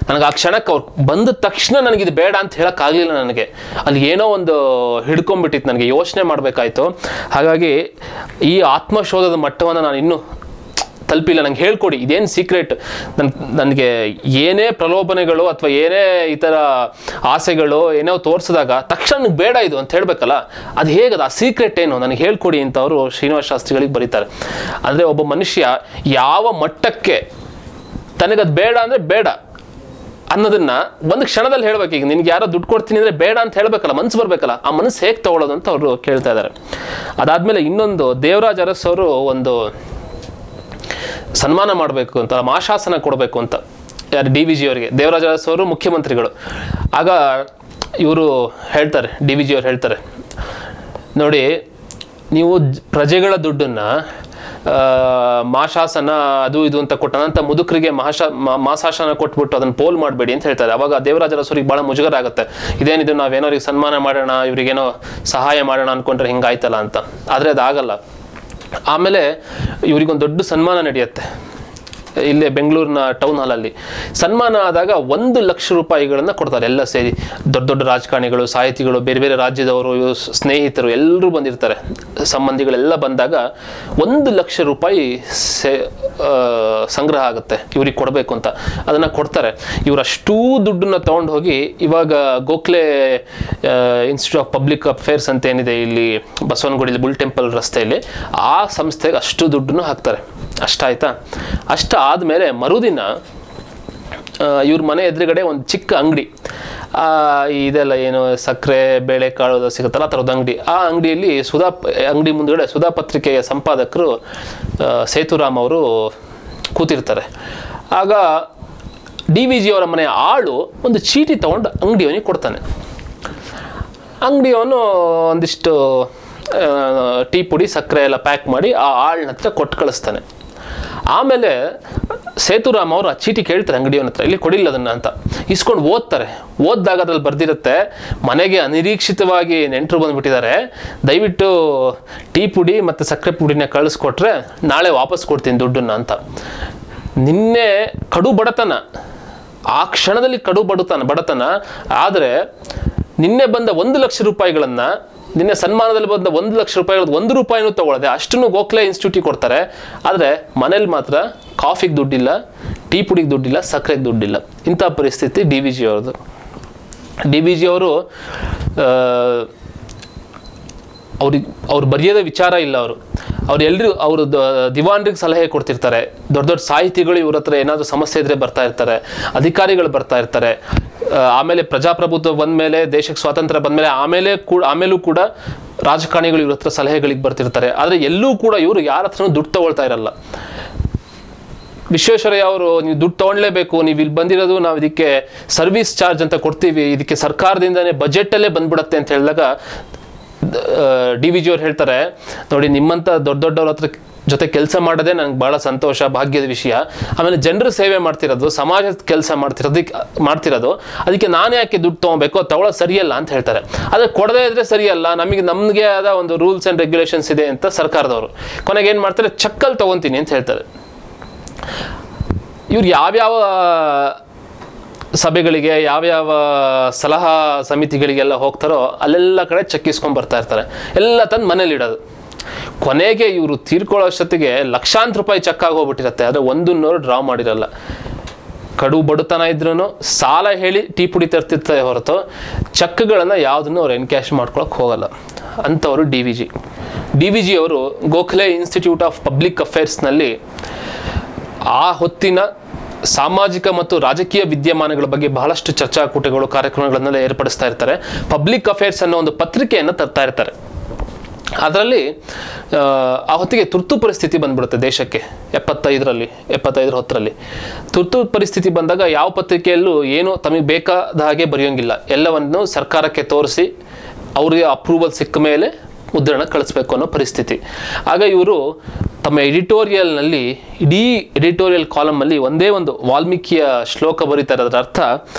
ನನಗೆ ಆ ಕ್ಷಣಕ್ಕೆ ಅವ್ರು ಬಂದ ತಕ್ಷಣ ನನಗಿದು ಬೇಡ ಅಂತ ಹೇಳೋಕ್ಕಾಗಲಿಲ್ಲ. ನನಗೆ ಅಲ್ಲಿ ಏನೋ ಒಂದು ಹಿಡ್ಕೊಂಡ್ಬಿಟ್ಟಿತ್ತು, ನನಗೆ ಯೋಚನೆ ಮಾಡಬೇಕಾಯ್ತು. ಹಾಗಾಗಿ ಈ ಆತ್ಮಶೋಧದ ಮಟ್ಟವನ್ನು ನಾನು ಇನ್ನೂ ತಲುಪಿಲ್ಲ. ನಂಗೆ ಹೇಳ್ಕೊಡಿ, ಇದೇನು ಸೀಕ್ರೆಟ್, ನನಗೆ ಏನೇ ಪ್ರಲೋಭನೆಗಳು ಅಥವಾ ಏನೇ ಈ ಥರ ಆಸೆಗಳು ಏನೋ ತೋರಿಸಿದಾಗ ತಕ್ಷಣ ನನಗೆ ಬೇಡ ಇದು ಅಂತ ಹೇಳಬೇಕಲ್ಲ, ಅದು ಹೇಗದು, ಆ ಸೀಕ್ರೆಟ್ ಏನು ನನಗೆ ಹೇಳ್ಕೊಡಿ ಅಂತ ಅವರು ಶ್ರೀನಿವಾಸ ಶಾಸ್ತ್ರಿಗಳಿಗೆ ಬರೀತಾರೆ. ಅಂದರೆ ಒಬ್ಬ ಮನುಷ್ಯ ಯಾವ ಮಟ್ಟಕ್ಕೆ ತನಗದು ಬೇಡ ಅಂದರೆ ಬೇಡ ಅನ್ನೋದನ್ನ ಒಂದು ಕ್ಷಣದಲ್ಲಿ ಹೇಳ್ಬೇಕು. ಈಗ ನಿನ್ಗೆ ಯಾರೋ ದುಡ್ಡು ಕೊಡ್ತೀನಿ ಅಂದರೆ ಬೇಡ ಅಂತ ಹೇಳಬೇಕಲ್ಲ, ಮನಸ್ಸು ಬರಬೇಕಲ್ಲ, ಆ ಮನಸ್ಸು ಹೇಗೆ ತಗೊಳ್ಳೋದು ಅಂತ ಅವರು ಕೇಳ್ತಾ ಇದ್ದಾರೆ. ಅದಾದಮೇಲೆ ಇನ್ನೊಂದು ದೇವರಾಜ್ ಅರಸ್ ಅವರು ಒಂದು ಸನ್ಮಾನ ಮಾಡಬೇಕು ಅಂತ, ಮಾಶಾಸನ ಕೊಡಬೇಕು ಅಂತ ಯಾರು DVG ಅವರಿಗೆ, ದೇವರಾಜ ಅರಸು ಅವರು ಮುಖ್ಯಮಂತ್ರಿಗಳು. ಆಗ ಇವರು ಹೇಳ್ತಾರೆ, DVG ಅವ್ರು ಹೇಳ್ತಾರೆ, ನೋಡಿ ನೀವು ಪ್ರಜೆಗಳ ದುಡ್ಡನ್ನು ಮಾಶಾಸನ ಅದು ಇದು ಅಂತ ಕೊಟ್ಟ ನಂತರ ಮುದುಕರಿಗೆ ಮಾಸಾಸನ ಕೊಟ್ಬಿಟ್ಟು ಅದನ್ನು ಪೋಲ್ ಮಾಡಬೇಡಿ ಅಂತ ಹೇಳ್ತಾರೆ. ಅವಾಗ ದೇವರಾಜ ಅರಸರಿಗೆ ಭಾಳ ಮುಜುಗರ ಆಗುತ್ತೆ. ಇದೇನಿದು, ನಾವೇನೋ ಅವ್ರಿಗೆ ಸನ್ಮಾನ ಮಾಡೋಣ, ಇವ್ರಿಗೇನೋ ಸಹಾಯ ಮಾಡೋಣ ಅಂದ್ಕೊಂಡ್ರೆ ಹಿಂಗಾಯ್ತಲ್ಲ ಅಂತ. ಆದರೆ ಅದಾಗಲ್ಲ. ಆಮೇಲೆ ಇವರಿಗೊಂದು ದೊಡ್ಡ ಸನ್ಮಾನ ನಡೆಯುತ್ತೆ ಇಲ್ಲೇ ಬೆಂಗಳೂರಿನ ಟೌನ್ ಹಾಲಲ್ಲಿ. ಸನ್ಮಾನ ಆದಾಗ 1 ಲಕ್ಷ ರೂಪಾಯಿಗಳನ್ನು ಕೊಡ್ತಾರೆ. ಎಲ್ಲ ಸೇರಿ ದೊಡ್ಡ ದೊಡ್ಡ ರಾಜಕಾರಣಿಗಳು, ಸಾಹಿತಿಗಳು, ಬೇರೆ ಬೇರೆ ರಾಜ್ಯದವರು, ಸ್ನೇಹಿತರು ಎಲ್ಲರೂ ಬಂದಿರ್ತಾರೆ, ಸಂಬಂಧಿಗಳೆಲ್ಲ ಬಂದಾಗ 1 ಲಕ್ಷ ರೂಪಾಯಿ ಸಂಗ್ರಹ ಆಗುತ್ತೆ ಇವ್ರಿಗೆ ಕೊಡಬೇಕು ಅಂತ. ಅದನ್ನು ಕೊಡ್ತಾರೆ. ಇವರು ಅಷ್ಟೂ ದುಡ್ಡನ್ನ ತೊಗೊಂಡು ಹೋಗಿ ಇವಾಗ Gokhale institute of public affairs ಅಂತ ಏನಿದೆ ಇಲ್ಲಿ ಬಸವನಗುಡಿಲಿ ಬುಲ್ ಟೆಂಪಲ್ ರಸ್ತೆಯಲ್ಲಿ, ಆ ಸಂಸ್ಥೆಗೆ ಅಷ್ಟು ದುಡ್ಡನ್ನು ಹಾಕ್ತಾರೆ. ಅಷ್ಟಾಯ್ತಾ? ಆದಮೇಲೆ ಮರುದಿನ ಇವ್ರ ಮನೆ ಎದುರುಗಡೆ ಒಂದು ಚಿಕ್ಕ ಅಂಗಡಿ, ಇದೆಲ್ಲ ಏನು ಸಕ್ಕರೆ ಬೇಳೆ ಕಾಳು ಸಿಗುತ್ತಲ್ಲ ಆ ಥರದ ಅಂಗಡಿ. ಆ ಅಂಗಡಿಯಲ್ಲಿ ಅಂಗಡಿ ಮುಂದುಗಡೆ ಸುಧಾ ಪತ್ರಿಕೆಯ ಸಂಪಾದಕರು ಸೇತುರಾಮ್ ಅವರು ಕೂತಿರ್ತಾರೆ. ಆಗ DVG ಅವರ ಮನೆಯ ಆಳು ಒಂದು ಚೀಟಿ ತಗೊಂಡು ಅಂಗಡಿಯವನಿಗೆ ಕೊಡ್ತಾನೆ. ಅಂಗಡಿಯವನು ಒಂದಿಷ್ಟು ಟೀ ಪುಡಿ ಸಕ್ಕರೆ ಎಲ್ಲ ಪ್ಯಾಕ್ ಮಾಡಿ ಆ ಆಳ್ನ ಹತ್ರ ಕೊಟ್ಟು ಕಳಿಸ್ತಾನೆ. ಆಮೇಲೆ ಸೇತುರಾಮ್ ಅವರು ಆ ಚೀಟಿ ಕೇಳ್ತಾರೆ ಅಂಗಡಿಯವನ ಹತ್ರ, ಇಲ್ಲಿ ಕೊಡಿಲ್ಲ ಅದನ್ನು ಅಂತ. ಇಸ್ಕೊಂಡು ಓದ್ತಾರೆ. ಓದಿದಾಗ ಅದ್ರಲ್ಲಿ ಬರ್ದಿರುತ್ತೆ, ಮನೆಗೆ ಅನಿರೀಕ್ಷಿತವಾಗಿ ನೆಂಟರು ಬಂದುಬಿಟ್ಟಿದ್ದಾರೆ, ದಯವಿಟ್ಟು ಟೀ ಪುಡಿ ಮತ್ತು ಸಕ್ಕರೆ ಪುಡಿನ ಕಳಿಸ್ಕೊಟ್ರೆ ನಾಳೆ ವಾಪಸ್ ಕೊಡ್ತೀನಿ ದುಡ್ಡನ್ನು ಅಂತ. ನಿನ್ನೆ ಕಡು ಬಡತನ, ಆ ಕ್ಷಣದಲ್ಲಿ ಕಡು ಬಡತನ. ಆದರೆ ನಿನ್ನೆ ಬಂದ 1 ಲಕ್ಷ ರೂಪಾಯಿಗಳನ್ನು, ನಿನ್ನೆ ಸನ್ಮಾನದಲ್ಲಿ ಬಂದ 1 ಲಕ್ಷ ರೂಪಾಯಿಗಳದ್ದು 1 ರೂಪಾಯಿನೂ ತಗೊಳ್ಳದೆ ಅಷ್ಟನ್ನು ಗೋಖಲೆ ಇನ್ಸ್ಟಿಟ್ಯೂಟಿಗೆ ಕೊಡ್ತಾರೆ. ಆದರೆ ಮನೇಲಿ ಮಾತ್ರ ಕಾಫಿಗೆ ದುಡ್ಡಿಲ್ಲ, ಟೀ ಪುಡಿಗೆ ದುಡ್ಡಿಲ್ಲ, ಸಕ್ಕರೆಗೆ ದುಡ್ಡಿಲ್ಲ. ಇಂಥ ಪರಿಸ್ಥಿತಿ DVG ಅವ್ರದ್ದು. DVG ಅವರು ಅವ್ರು ಬರೆಯೋದೇ ವಿಚಾರ ಇಲ್ಲ. ಅವ್ರು ಅವರು ದಿವಾನ್ರಿಗೆ ಸಲಹೆ ಕೊಡ್ತಿರ್ತಾರೆ. ದೊಡ್ಡ ದೊಡ್ಡ ಸಾಹಿತಿಗಳು ಇವ್ರ ಹತ್ರ ಏನಾದರೂ ಸಮಸ್ಯೆ ಇದ್ರೆ ಬರ್ತಾ ಇರ್ತಾರೆ, ಅಧಿಕಾರಿಗಳು ಬರ್ತಾ ಇರ್ತಾರೆ. ಆಮೇಲೆ ಪ್ರಜಾಪ್ರಭುತ್ವ ಬಂದಮೇಲೆ, ದೇಶಕ್ಕೆ ಸ್ವಾತಂತ್ರ್ಯ ಬಂದಮೇಲೆ ಆಮೇಲೂ ಕೂಡ ರಾಜಕಾರಣಿಗಳು ಇವ್ರ ಹತ್ರ ಸಲಹೆಗಳಿಗೆ ಬರ್ತಿರ್ತಾರೆ. ಆದರೆ ಎಲ್ಲೂ ಕೂಡ ಇವರು ಯಾರ ಹತ್ರನೂ ದುಡ್ಡು ತಗೊಳ್ತಾ ಇರಲ್ಲ. ವಿಶ್ವೇಶ್ವರಯ್ಯ ಅವರು, ನೀವು ದುಡ್ಡು ತೊಗೊಳ್ಳೇಬೇಕು, ನೀವು ಇಲ್ಲಿ ಬಂದಿರೋದು ನಾವು ಇದಕ್ಕೆ ಸರ್ವಿಸ್ ಚಾರ್ಜ್ ಅಂತ ಕೊಡ್ತೀವಿ, ಇದಕ್ಕೆ ಸರ್ಕಾರದಿಂದನೇ ಬಜೆಟಲ್ಲೇ ಬಂದ್ಬಿಡತ್ತೆ ಅಂತ ಹೇಳಿದಾಗ DVG ಅವ್ರು ಹೇಳ್ತಾರೆ, ನೋಡಿ ನಿಮ್ಮಂಥ ದೊಡ್ಡವ್ರ ಹತ್ರ ಜೊತೆ ಕೆಲಸ ಮಾಡೋದೇ ನಂಗೆ ಭಾಳ ಸಂತೋಷ, ಭಾಗ್ಯದ ವಿಷಯ. ಆಮೇಲೆ ಜನರ ಸೇವೆ ಮಾಡ್ತಿರೋದು, ಸಮಾಜದ ಕೆಲಸ ಮಾಡ್ತಿರೋದು, ಅದಕ್ಕೆ ನಾನು ಯಾಕೆ ದುಡ್ಡು ತೊಗೊಬೇಕು, ಅದು ತಗೊಳ್ಳೋದು ಸರಿಯಲ್ಲ ಅಂತ ಹೇಳ್ತಾರೆ. ಆದರೆ ಕೊಡದೇ ಇದ್ರೆ ಸರಿಯಲ್ಲ, ನಮಗೆ ಆದ ಒಂದು ರೂಲ್ಸ್ ಆ್ಯಂಡ್ ರೆಗ್ಯುಲೇಷನ್ಸ್ ಇದೆ ಅಂತ ಸರ್ಕಾರದವರು. ಕೊನೆಗೆ ಏನು ಮಾಡ್ತಾರೆ, ಚೆಕ್ಕಲ್ಲಿ ತೊಗೊತೀನಿ ಅಂತ ಹೇಳ್ತಾರೆ. ಇವ್ರು ಯಾವ್ಯಾವ ಸಭೆಗಳಿಗೆ, ಯಾವ್ಯಾವ ಸಲಹಾ ಸಮಿತಿಗಳಿಗೆಲ್ಲ ಹೋಗ್ತಾರೋ ಅಲ್ಲೆಲ್ಲ ಕಡೆ ಚೆಕ್ಕಿಸ್ಕೊಂಡು ಬರ್ತಾ ಇರ್ತಾರೆ. ಎಲ್ಲ ತಂದು ಮನೇಲಿ ಇಡೋದು. ಕೊನೆಗೆ ಇವರು ತೀರ್ಕೊಳ್ಳೋ ಅಷ್ಟೊತ್ತಿಗೆ ಲಕ್ಷಾಂತರ ರೂಪಾಯಿ ಚೆಕ್ ಆಗೋಗ್ಬಿಟ್ಟಿರತ್ತೆ. ಆದರೆ 1 ಡ್ರಾ ಮಾಡಿರಲ್ಲ. ಕಡು ಬಡತನ ಇದ್ರೂ ಸಾಲ ಹೇಳಿ ಟೀ ಪುಡಿ ತರ್ತಿರ್ತಾರೆ ಹೊರತು ಚೆಕ್ಗಳನ್ನು ಯಾವುದನ್ನು ಅವ್ರು ಎನ್ಕ್ಯಾಶ್ ಮಾಡ್ಕೊಳಕ್ಕೆ ಹೋಗಲ್ಲ. ಅಂಥವರು DVG ಅವರು ಗೋಖಲೆ ಇನ್ಸ್ಟಿಟ್ಯೂಟ್ ಆಫ್ ಪಬ್ಲಿಕ್ ಅಫೇರ್ಸ್ನಲ್ಲಿ ಆ ಹೊತ್ತಿನ ಸಾಮಾಜಿಕ ಮತ್ತು ರಾಜಕೀಯ ವಿದ್ಯಮಾನಗಳ ಬಗ್ಗೆ ಬಹಳಷ್ಟು ಚರ್ಚಾಕೂಟಗಳು, ಕಾರ್ಯಕ್ರಮಗಳನ್ನೆಲ್ಲ ಏರ್ಪಡಿಸ್ತಾ ಇರ್ತಾರೆ. ಪಬ್ಲಿಕ್ ಅಫೇರ್ಸ್ ಅನ್ನೋ ಒಂದು ಪತ್ರಿಕೆಯನ್ನು ತರ್ತಾ ಇರ್ತಾರೆ. ಅದರಲ್ಲಿ ಆ ಹೊತ್ತಿಗೆ ತುರ್ತು ಪರಿಸ್ಥಿತಿ ಬಂದ್ಬಿಡುತ್ತೆ ದೇಶಕ್ಕೆ. 75 ಹೊತ್ತರಲ್ಲಿ ತುರ್ತು ಪರಿಸ್ಥಿತಿ ಬಂದಾಗ ಯಾವ ಪತ್ರಿಕೆಯಲ್ಲೂ ಏನು ತಮಗೆ ಬೇಕಾದ ಹಾಗೆ ಬರೆಯೋಂಗಿಲ್ಲ. ಎಲ್ಲವನ್ನು ಸರ್ಕಾರಕ್ಕೆ ತೋರಿಸಿ ಅವ್ರಿಗೆ ಅಪ್ರೂವಲ್ ಸಿಕ್ಕ ಮೇಲೆ ಮುದ್ರಣ ಕಳಿಸ್ಬೇಕು ಅನ್ನೋ ಪರಿಸ್ಥಿತಿ. ಆಗ ಇವರು ತಮ್ಮ ಎಡಿಟೋರಿಯಲ್ನಲ್ಲಿ, ಇಡೀ ಎಡಿಟೋರಿಯಲ್ ಕಾಲಮಲ್ಲಿ ಒಂದೇ ಒಂದು ವಾಲ್ಮೀಕಿಯ ಶ್ಲೋಕ ಬರೀತಾರೆ. ಅದರ ಅರ್ಥ,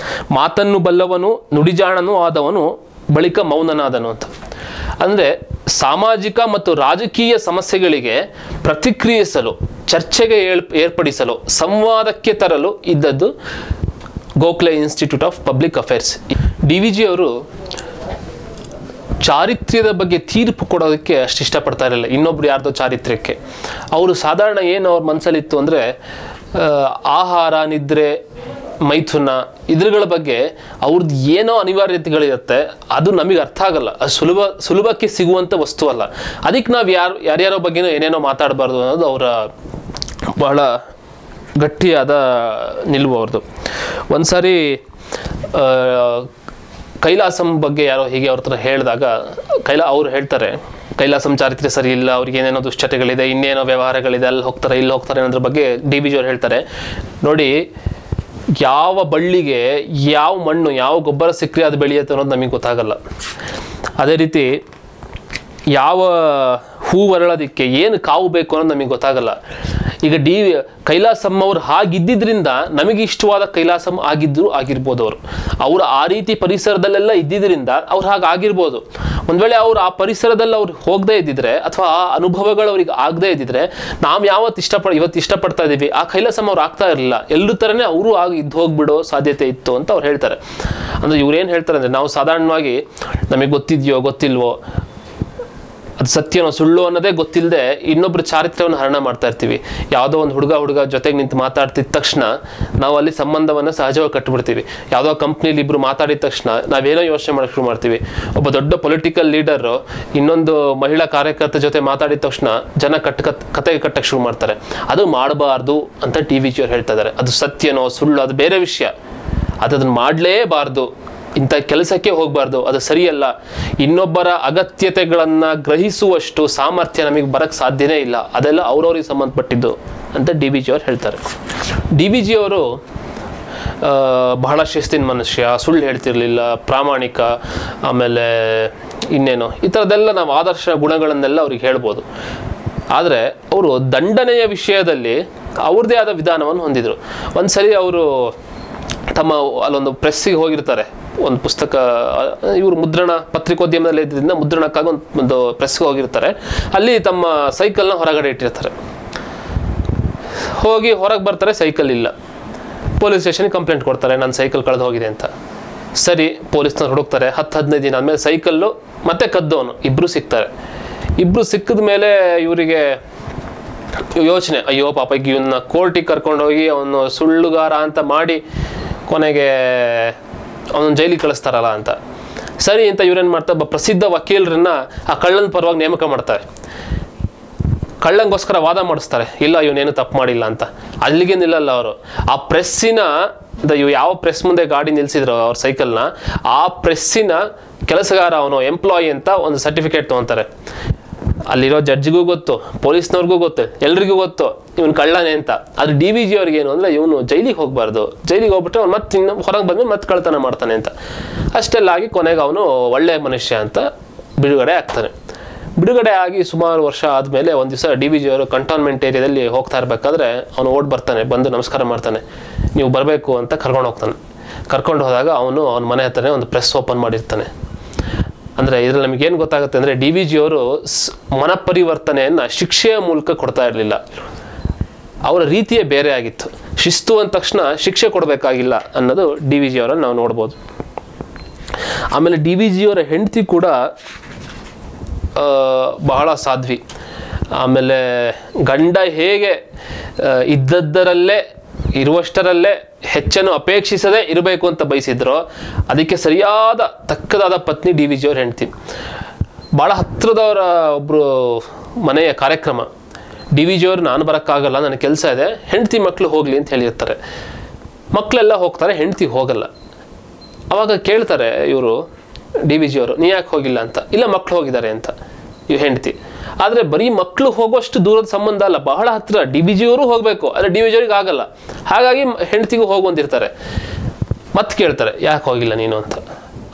ಮಾತನ್ನು ಬಲ್ಲವನು ನುಡಿಜಾಣನೂ ಆದವನು ಬಳಿಕ ಮೌನನಾದನು ಅಂತ. ಅಂದರೆ ಸಾಮಾಜಿಕ ಮತ್ತು ರಾಜಕೀಯ ಸಮಸ್ಯೆಗಳಿಗೆ ಪ್ರತಿಕ್ರಿಯಿಸಲು, ಚರ್ಚೆಗೆ ಏರ್ಪಡಿಸಲು, ಸಂವಾದಕ್ಕೆ ತರಲು ಇದ್ದದ್ದು Gokhale institute of public affairs. DVG ಅವರು ಚಾರಿತ್ರ್ಯದ ಬಗ್ಗೆ ತೀರ್ಪು ಕೊಡೋದಕ್ಕೆ ಅಷ್ಟು ಇಷ್ಟಪಡ್ತಾ ಇರಲಿಲ್ಲ, ಇನ್ನೊಬ್ರು ಯಾರ್ದೋ ಚಾರಿತ್ರ್ಯಕ್ಕೆ. ಅವರು ಸಾಧಾರಣ ಏನು ಅವ್ರ ಮನಸ್ಸಲ್ಲಿತ್ತು ಅಂದರೆ, ಆಹಾರ, ನಿದ್ರೆ, ಮೈಥುನ ಇದ್ರಗಳ ಬಗ್ಗೆ ಅವ್ರದ್ದು ಏನೋ ಅನಿವಾರ್ಯತೆಗಳಿರುತ್ತೆ, ಅದು ನಮಗೆ ಅರ್ಥ ಆಗಲ್ಲ, ಅದು ಸುಲಭಕ್ಕೆ ಸಿಗುವಂಥ ವಸ್ತು ಅಲ್ಲ. ಅದಕ್ಕೆ ನಾವು ಯಾರ್ಯಾರೋ ಬಗ್ಗೆನೋ ಏನೇನೋ ಮಾತಾಡಬಾರ್ದು ಅನ್ನೋದು ಅವರ ಬಹಳ ಗಟ್ಟಿಯಾದ ನಿಲುವು ಅವ್ರದ್ದು. ಒಂದ್ಸಾರಿ ಕೈಲಾಸಂ ಬಗ್ಗೆ ಯಾರೋ ಹೀಗೆ ಅವ್ರ ಹತ್ರ ಹೇಳಿದಾಗ ಅವ್ರು ಹೇಳ್ತಾರೆ, ಕೈಲಾಸಂ ಚಾರಿತ್ರ್ಯ ಸರಿ ಇಲ್ಲ, ಅವ್ರಿಗೆ ಏನೇನೋ ದುಶ್ಚಟಗಳಿದೆ, ಇನ್ನೇನೋ ವ್ಯವಹಾರಗಳಿದೆ, ಅಲ್ಲಿ ಹೋಗ್ತಾರೆ ಇಲ್ಲಿ ಹೋಗ್ತಾರೆ ಅನ್ನೋದ್ರ ಬಗ್ಗೆ DVG ಅವ್ರು ಹೇಳ್ತಾರೆ, ನೋಡಿ ಯಾವ ಬಳ್ಳಿಗೆ ಯಾವ ಮಣ್ಣು ಯಾವ ಗೊಬ್ಬರ ಸಿಕ್ಕರೆ ಅದು ಬೆಳೆಯುತ್ತೆ ಅನ್ನೋದು ನಮಗೆ ಗೊತ್ತಾಗಲ್ಲ. ಅದೇ ರೀತಿ ಯಾವ ಹೂ ಅರಳೋದಕ್ಕೆ ಏನು ಕಾವು ಬೇಕು ಅನ್ನೋದು ನಮಗೆ ಗೊತ್ತಾಗಲ್ಲ. ಈಗ ಕೈಲಾಸಂ ಅವ್ರು ಹಾಗಿದ್ದಿದ್ರಿಂದ ನಮಗೆ ಇಷ್ಟವಾದ ಕೈಲಾಸಂ ಆಗಿರ್ಬೋದು. ಅವರು ಆ ರೀತಿ ಪರಿಸರದಲ್ಲೆಲ್ಲ ಇದ್ದಿದ್ರಿಂದ ಅವ್ರು ಹಾಗಾಗಿರ್ಬೋದು. ಒಂದು ವೇಳೆ ಅವ್ರು ಆ ಪರಿಸರದಲ್ಲಿ ಅವ್ರು ಹೋಗದೇ ಇದ್ದಿದ್ರೆ ಅಥವಾ ಆ ಅನುಭವಗಳು ಅವ್ರಿಗೆ ಆಗದೇ ಇದ್ದಿದ್ರೆ ನಾವು ಇವತ್ತು ಇಷ್ಟಪಡ್ತಾ ಇದ್ದೀವಿ, ಆ ಕೈಲಾಸಂ ಅವ್ರು ಆಗ್ತಾ ಇರಲಿಲ್ಲ. ಎಲ್ಲರ ಥರನೇ ಅವರು ಇದ್ದು ಹೋಗ್ಬಿಡೋ ಸಾಧ್ಯತೆ ಇತ್ತು ಅಂತ ಅವ್ರು ಹೇಳ್ತಾರೆ. ಅಂದರೆ ಇವ್ರೇನು ಹೇಳ್ತಾರೆ ಅಂದರೆ, ನಾವು ಸಾಧಾರಣವಾಗಿ ನಮಗೆ ಗೊತ್ತಿದೆಯೋ ಗೊತ್ತಿಲ್ವೋ, ಅದು ಸತ್ಯನೋ ಸುಳ್ಳು ಅನ್ನೋದೇ ಗೊತ್ತಿಲ್ಲದೆ ಇನ್ನೊಬ್ಬರ ಚಾರಿತ್ರ್ಯವನ್ನು ಹರಣ ಮಾಡ್ತಾ ಇರ್ತೀವಿ. ಯಾವುದೋ ಒಂದು ಹುಡುಗ ಜೊತೆಗೆ ನಿಂತು ಮಾತಾಡ್ತಿದ್ದ ತಕ್ಷಣ ನಾವು ಅಲ್ಲಿ ಸಂಬಂಧವನ್ನು ಸಹಜವಾಗಿ ಕಟ್ಟಿಬಿಡ್ತೀವಿ. ಯಾವುದೋ ಕಂಪ್ನಿಲಿ ಇಬ್ಬರು ಮಾತಾಡಿದ ತಕ್ಷಣ ನಾವೇನೋ ಯೋಚನೆ ಮಾಡೋಕ್ಕೆ ಶುರು ಮಾಡ್ತೀವಿ. ಒಬ್ಬ ದೊಡ್ಡ ಪೊಲಿಟಿಕಲ್ ಲೀಡರು ಇನ್ನೊಂದು ಮಹಿಳಾ ಕಾರ್ಯಕರ್ತ ಜೊತೆ ಮಾತಾಡಿದ ತಕ್ಷಣ ಜನ ಕತೆಗೆ ಕಟ್ಟಕ್ಕೆ ಶುರು ಮಾಡ್ತಾರೆ. ಅದು ಮಾಡಬಾರ್ದು ಅಂತ TVG ಅವ್ರು ಹೇಳ್ತಾ ಇದ್ದಾರೆ. ಅದು ಸತ್ಯನೋ ಸುಳ್ಳು ಅದು ಬೇರೆ ವಿಷಯ, ಅದನ್ನು ಮಾಡಲೇಬಾರ್ದು, ಇಂಥ ಕೆಲಸಕ್ಕೆ ಹೋಗಬಾರ್ದು, ಅದು ಸರಿಯಲ್ಲ. ಇನ್ನೊಬ್ಬರ ಅಗತ್ಯತೆಗಳನ್ನು ಗ್ರಹಿಸುವಷ್ಟು ಸಾಮರ್ಥ್ಯ ನಮಗೆ ಬರಕ್ಕೆ ಸಾಧ್ಯನೇ ಇಲ್ಲ, ಅದೆಲ್ಲ ಅವ್ರವ್ರಿಗೆ ಸಂಬಂಧಪಟ್ಟಿದ್ದು ಅಂತ DVG ಅವ್ರು ಹೇಳ್ತಾರೆ. DVG ಅವರು ಬಹಳ ಶಿಸ್ತಿನ ಮನುಷ್ಯ, ಸುಳ್ಳು ಹೇಳ್ತಿರ್ಲಿಲ್ಲ, ಪ್ರಾಮಾಣಿಕ, ಆಮೇಲೆ ಇನ್ನೇನು ಈ ಥರದ್ದೆಲ್ಲ ನಾವು ಆದರ್ಶ ಗುಣಗಳನ್ನೆಲ್ಲ ಅವ್ರಿಗೆ ಹೇಳ್ಬೋದು. ಆದರೆ ಅವರು ದಂಡನೆಯ ವಿಷಯದಲ್ಲಿ ಅವ್ರದ್ದೇ ಆದ ವಿಧಾನವನ್ನು ಹೊಂದಿದ್ರು. ಒಂದ್ಸರಿ ಅವರು ಅಲ್ಲೊಂದು ಪ್ರೆಸ್ಸಿಗೆ ಹೋಗಿರ್ತಾರೆ. ಒಂದು ಪುಸ್ತಕ, ಇವರು ಮುದ್ರಣ ಪತ್ರಿಕೋದ್ಯಮದಲ್ಲಿ ಇದ್ರಿಂದ ಮುದ್ರಣಕ್ಕಾಗಿ ಒಂದು ಪ್ರೆಸ್ಗೆ ಹೋಗಿರ್ತಾರೆ. ಅಲ್ಲಿ ತಮ್ಮ ಸೈಕಲ್ನ ಹೊರಗಡೆ ಇಟ್ಟಿರ್ತಾರೆ. ಹೋಗಿ ಹೊರಗೆ ಬರ್ತಾರೆ, ಸೈಕಲ್ ಇಲ್ಲ. ಪೊಲೀಸ್ ಸ್ಟೇಷನ್ಗೆ ಕಂಪ್ಲೇಂಟ್ ಕೊಡ್ತಾರೆ, ನನ್ನ ಸೈಕಲ್ ಕಳೆದು ಹೋಗಿದೆ ಅಂತ. ಸರಿ, ಪೊಲೀಸ್ನವ್ರು ಹುಡುಕ್ತಾರೆ. 10-15 ದಿನ ಆದಮೇಲೆ ಸೈಕಲ್ಲು ಮತ್ತೆ ಕದ್ದವನು ಇಬ್ಬರು ಸಿಗ್ತಾರೆ. ಇಬ್ಬರು ಸಿಕ್ಕಿದ ಮೇಲೆ ಇವರಿಗೆ ಯೋಚನೆ, ಅಯ್ಯೋ ಪಾಪ ಇವನ್ನ ಕೋರ್ಟಿಗೆ ಕರ್ಕೊಂಡೋಗಿ ಅವನು ಸುಳ್ಳುಗಾರ ಅಂತ ಮಾಡಿ ಕೊನೆಗೆ ಅವನು ಜೈಲಿಗೆ ಕಳಿಸ್ತಾರಲ್ಲ ಅಂತ. ಸರಿ ಅಂತ ಇವ್ರೇನು ಮಾಡ್ತಾರೆ, ಪ್ರಸಿದ್ಧ ವಕೀಲರನ್ನ ಆ ಕಳ್ಳನ ಪರವಾಗಿ ನೇಮಕ ಮಾಡ್ತಾರೆ. ಕಳ್ಳಂಗೋಸ್ಕರ ವಾದ ಮಾಡಿಸ್ತಾರೆ, ಇಲ್ಲ ಇವನೇನು ತಪ್ಪು ಮಾಡಿಲ್ಲ ಅಂತ. ಅಲ್ಲಿಗೆ ನಿಲ್ಲಲ್ಲ ಅವರು. ಆ ಪ್ರೆಸ್ಸಿನ ಇವು ಯಾವ ಪ್ರೆಸ್ ಮುಂದೆ ಗಾಡಿ ನಿಲ್ಸಿದ್ರು ಅವ್ರ ಸೈಕಲ್ನ, ಆ ಪ್ರೆಸ್ಸಿನ ಕೆಲಸಗಾರ ಅವನು ಎಂಪ್ಲಾಯಿ ಅಂತ ಒಂದು ಸರ್ಟಿಫಿಕೇಟ್ ತೊಗೊತಾರೆ. ಅಲ್ಲಿರೋ ಜಡ್ಜಿಗೂ ಗೊತ್ತು, ಪೊಲೀಸ್ನವ್ರಿಗೂ ಗೊತ್ತು, ಎಲ್ರಿಗೂ ಗೊತ್ತು ಇವನು ಕಳ್ಳನೇ ಅಂತ. ಅದು DVG ಅವ್ರಿಗೆ ಏನು ಅಂದರೆ, ಇವನು ಜೈಲಿಗೆ ಹೋಗಬಾರ್ದು, ಜೈಲಿಗೆ ಹೋಗ್ಬಿಟ್ರೆ ಅವ್ನು ಮತ್ತೆ ಇನ್ನು ಹೊರಗೆ ಬಂದ್ಮೇಲೆ ಮತ್ತೆ ಕಳ್ತನ ಮಾಡ್ತಾನೆ ಅಂತ. ಅಷ್ಟೆಲ್ಲ ಆಗಿ ಕೊನೆಗೆ ಅವನು ಒಳ್ಳೆಯ ಮನುಷ್ಯ ಅಂತ ಬಿಡುಗಡೆ ಆಗ್ತಾನೆ. ಬಿಡುಗಡೆ ಆಗಿ ಸುಮಾರು ವರ್ಷ ಆದಮೇಲೆ ಒಂದು ದಿವಸ DVG ಅವರು ಕಂಟೋನ್ಮೆಂಟ್ ಏರಿಯಾದಲ್ಲಿ ಹೋಗ್ತಾ ಇರಬೇಕಾದ್ರೆ ಅವನು ಓಡ್ ಬರ್ತಾನೆ, ಬಂದು ನಮಸ್ಕಾರ ಮಾಡ್ತಾನೆ, ನೀವು ಬರಬೇಕು ಅಂತ ಕರ್ಕೊಂಡು ಹೋಗ್ತಾನೆ. ಕರ್ಕೊಂಡು ಹೋದಾಗ ಅವನ ಮನೆ ಹತ್ರನೇ ಒಂದು ಪ್ರೆಸ್ ಓಪನ್ ಮಾಡಿರ್ತಾನೆ. ಅಂದರೆ ಇದರಲ್ಲಿ ನಮಗೇನು ಗೊತ್ತಾಗುತ್ತೆ ಅಂದರೆ, DVG ಅವರು ಮನಪರಿವರ್ತನೆಯನ್ನು ಶಿಕ್ಷೆಯ ಮೂಲಕ ಕೊಡ್ತಾ ಇರಲಿಲ್ಲ. ಅವರ ರೀತಿಯೇ ಬೇರೆ ಆಗಿತ್ತು. ಶಿಸ್ತು ಅಂದ ತಕ್ಷಣ ಶಿಕ್ಷೆ ಕೊಡಬೇಕಾಗಿಲ್ಲ ಅನ್ನೋದು DVG ಅವರನ್ನು ನಾವು ನೋಡ್ಬೋದು. ಆಮೇಲೆ DVG ಅವರ ಹೆಂಡತಿ ಕೂಡ ಬಹಳ ಸಾಧ್ವಿ. ಆಮೇಲೆ ಗಂಡ ಹೇಗೆ ಇದ್ದದ್ದರಲ್ಲೇ ಇರುವಷ್ಟರಲ್ಲೇ ಹೆಚ್ಚನ್ನು ಅಪೇಕ್ಷಿಸದೇ ಇರಬೇಕು ಅಂತ ಬಯಸಿದ್ರು, ಅದಕ್ಕೆ ಸರಿಯಾದ ತಕ್ಕದಾದ ಪತ್ನಿ DVG ಅವ್ರ ಹೆಂಡತಿ. ಭಾಳ ಹತ್ತಿರದವರ ಒಬ್ಬರು ಮನೆಯ ಕಾರ್ಯಕ್ರಮ. DVG ಅವರು ನಾನು ಬರೋಕ್ಕಾಗಲ್ಲ, ನನಗೆ ಕೆಲಸ ಇದೆ, ಹೆಂಡತಿ ಮಕ್ಕಳು ಹೋಗಲಿ ಅಂತ ಹೇಳಿರ್ತಾರೆ. ಮಕ್ಕಳೆಲ್ಲ ಹೋಗ್ತಾರೆ, ಹೆಂಡತಿ ಹೋಗಲ್ಲ. ಅವಾಗ ಕೇಳ್ತಾರೆ ಇವರು DVG ಅವರು, ನೀ ಯಾಕೆ ಹೋಗಿಲ್ಲ ಅಂತ. ಇಲ್ಲ, ಮಕ್ಕಳು ಹೋಗಿದ್ದಾರೆ ಅಂತ ಇವ್ ಹೆಂಡತಿ. ಆದರೆ ಬರೀ ಮಕ್ಕಳು ಹೋಗೋಷ್ಟು ದೂರದ ಸಂಬಂಧ ಅಲ್ಲ, ಬಹಳ ಹತ್ತಿರ. DVG ಅವರು ಹೋಗಬೇಕು, ಆದರೆ DVG ಅವ್ರಿಗೆ ಆಗಲ್ಲ. ಹಾಗಾಗಿ ಹೆಂಡತಿಗೂ ಹೋಗುವಂತಿರ್ತಾರೆ. ಮತ್ತೆ ಕೇಳ್ತಾರೆ, ಯಾಕೆ ಹೋಗಿಲ್ಲ ನೀನು ಅಂತ.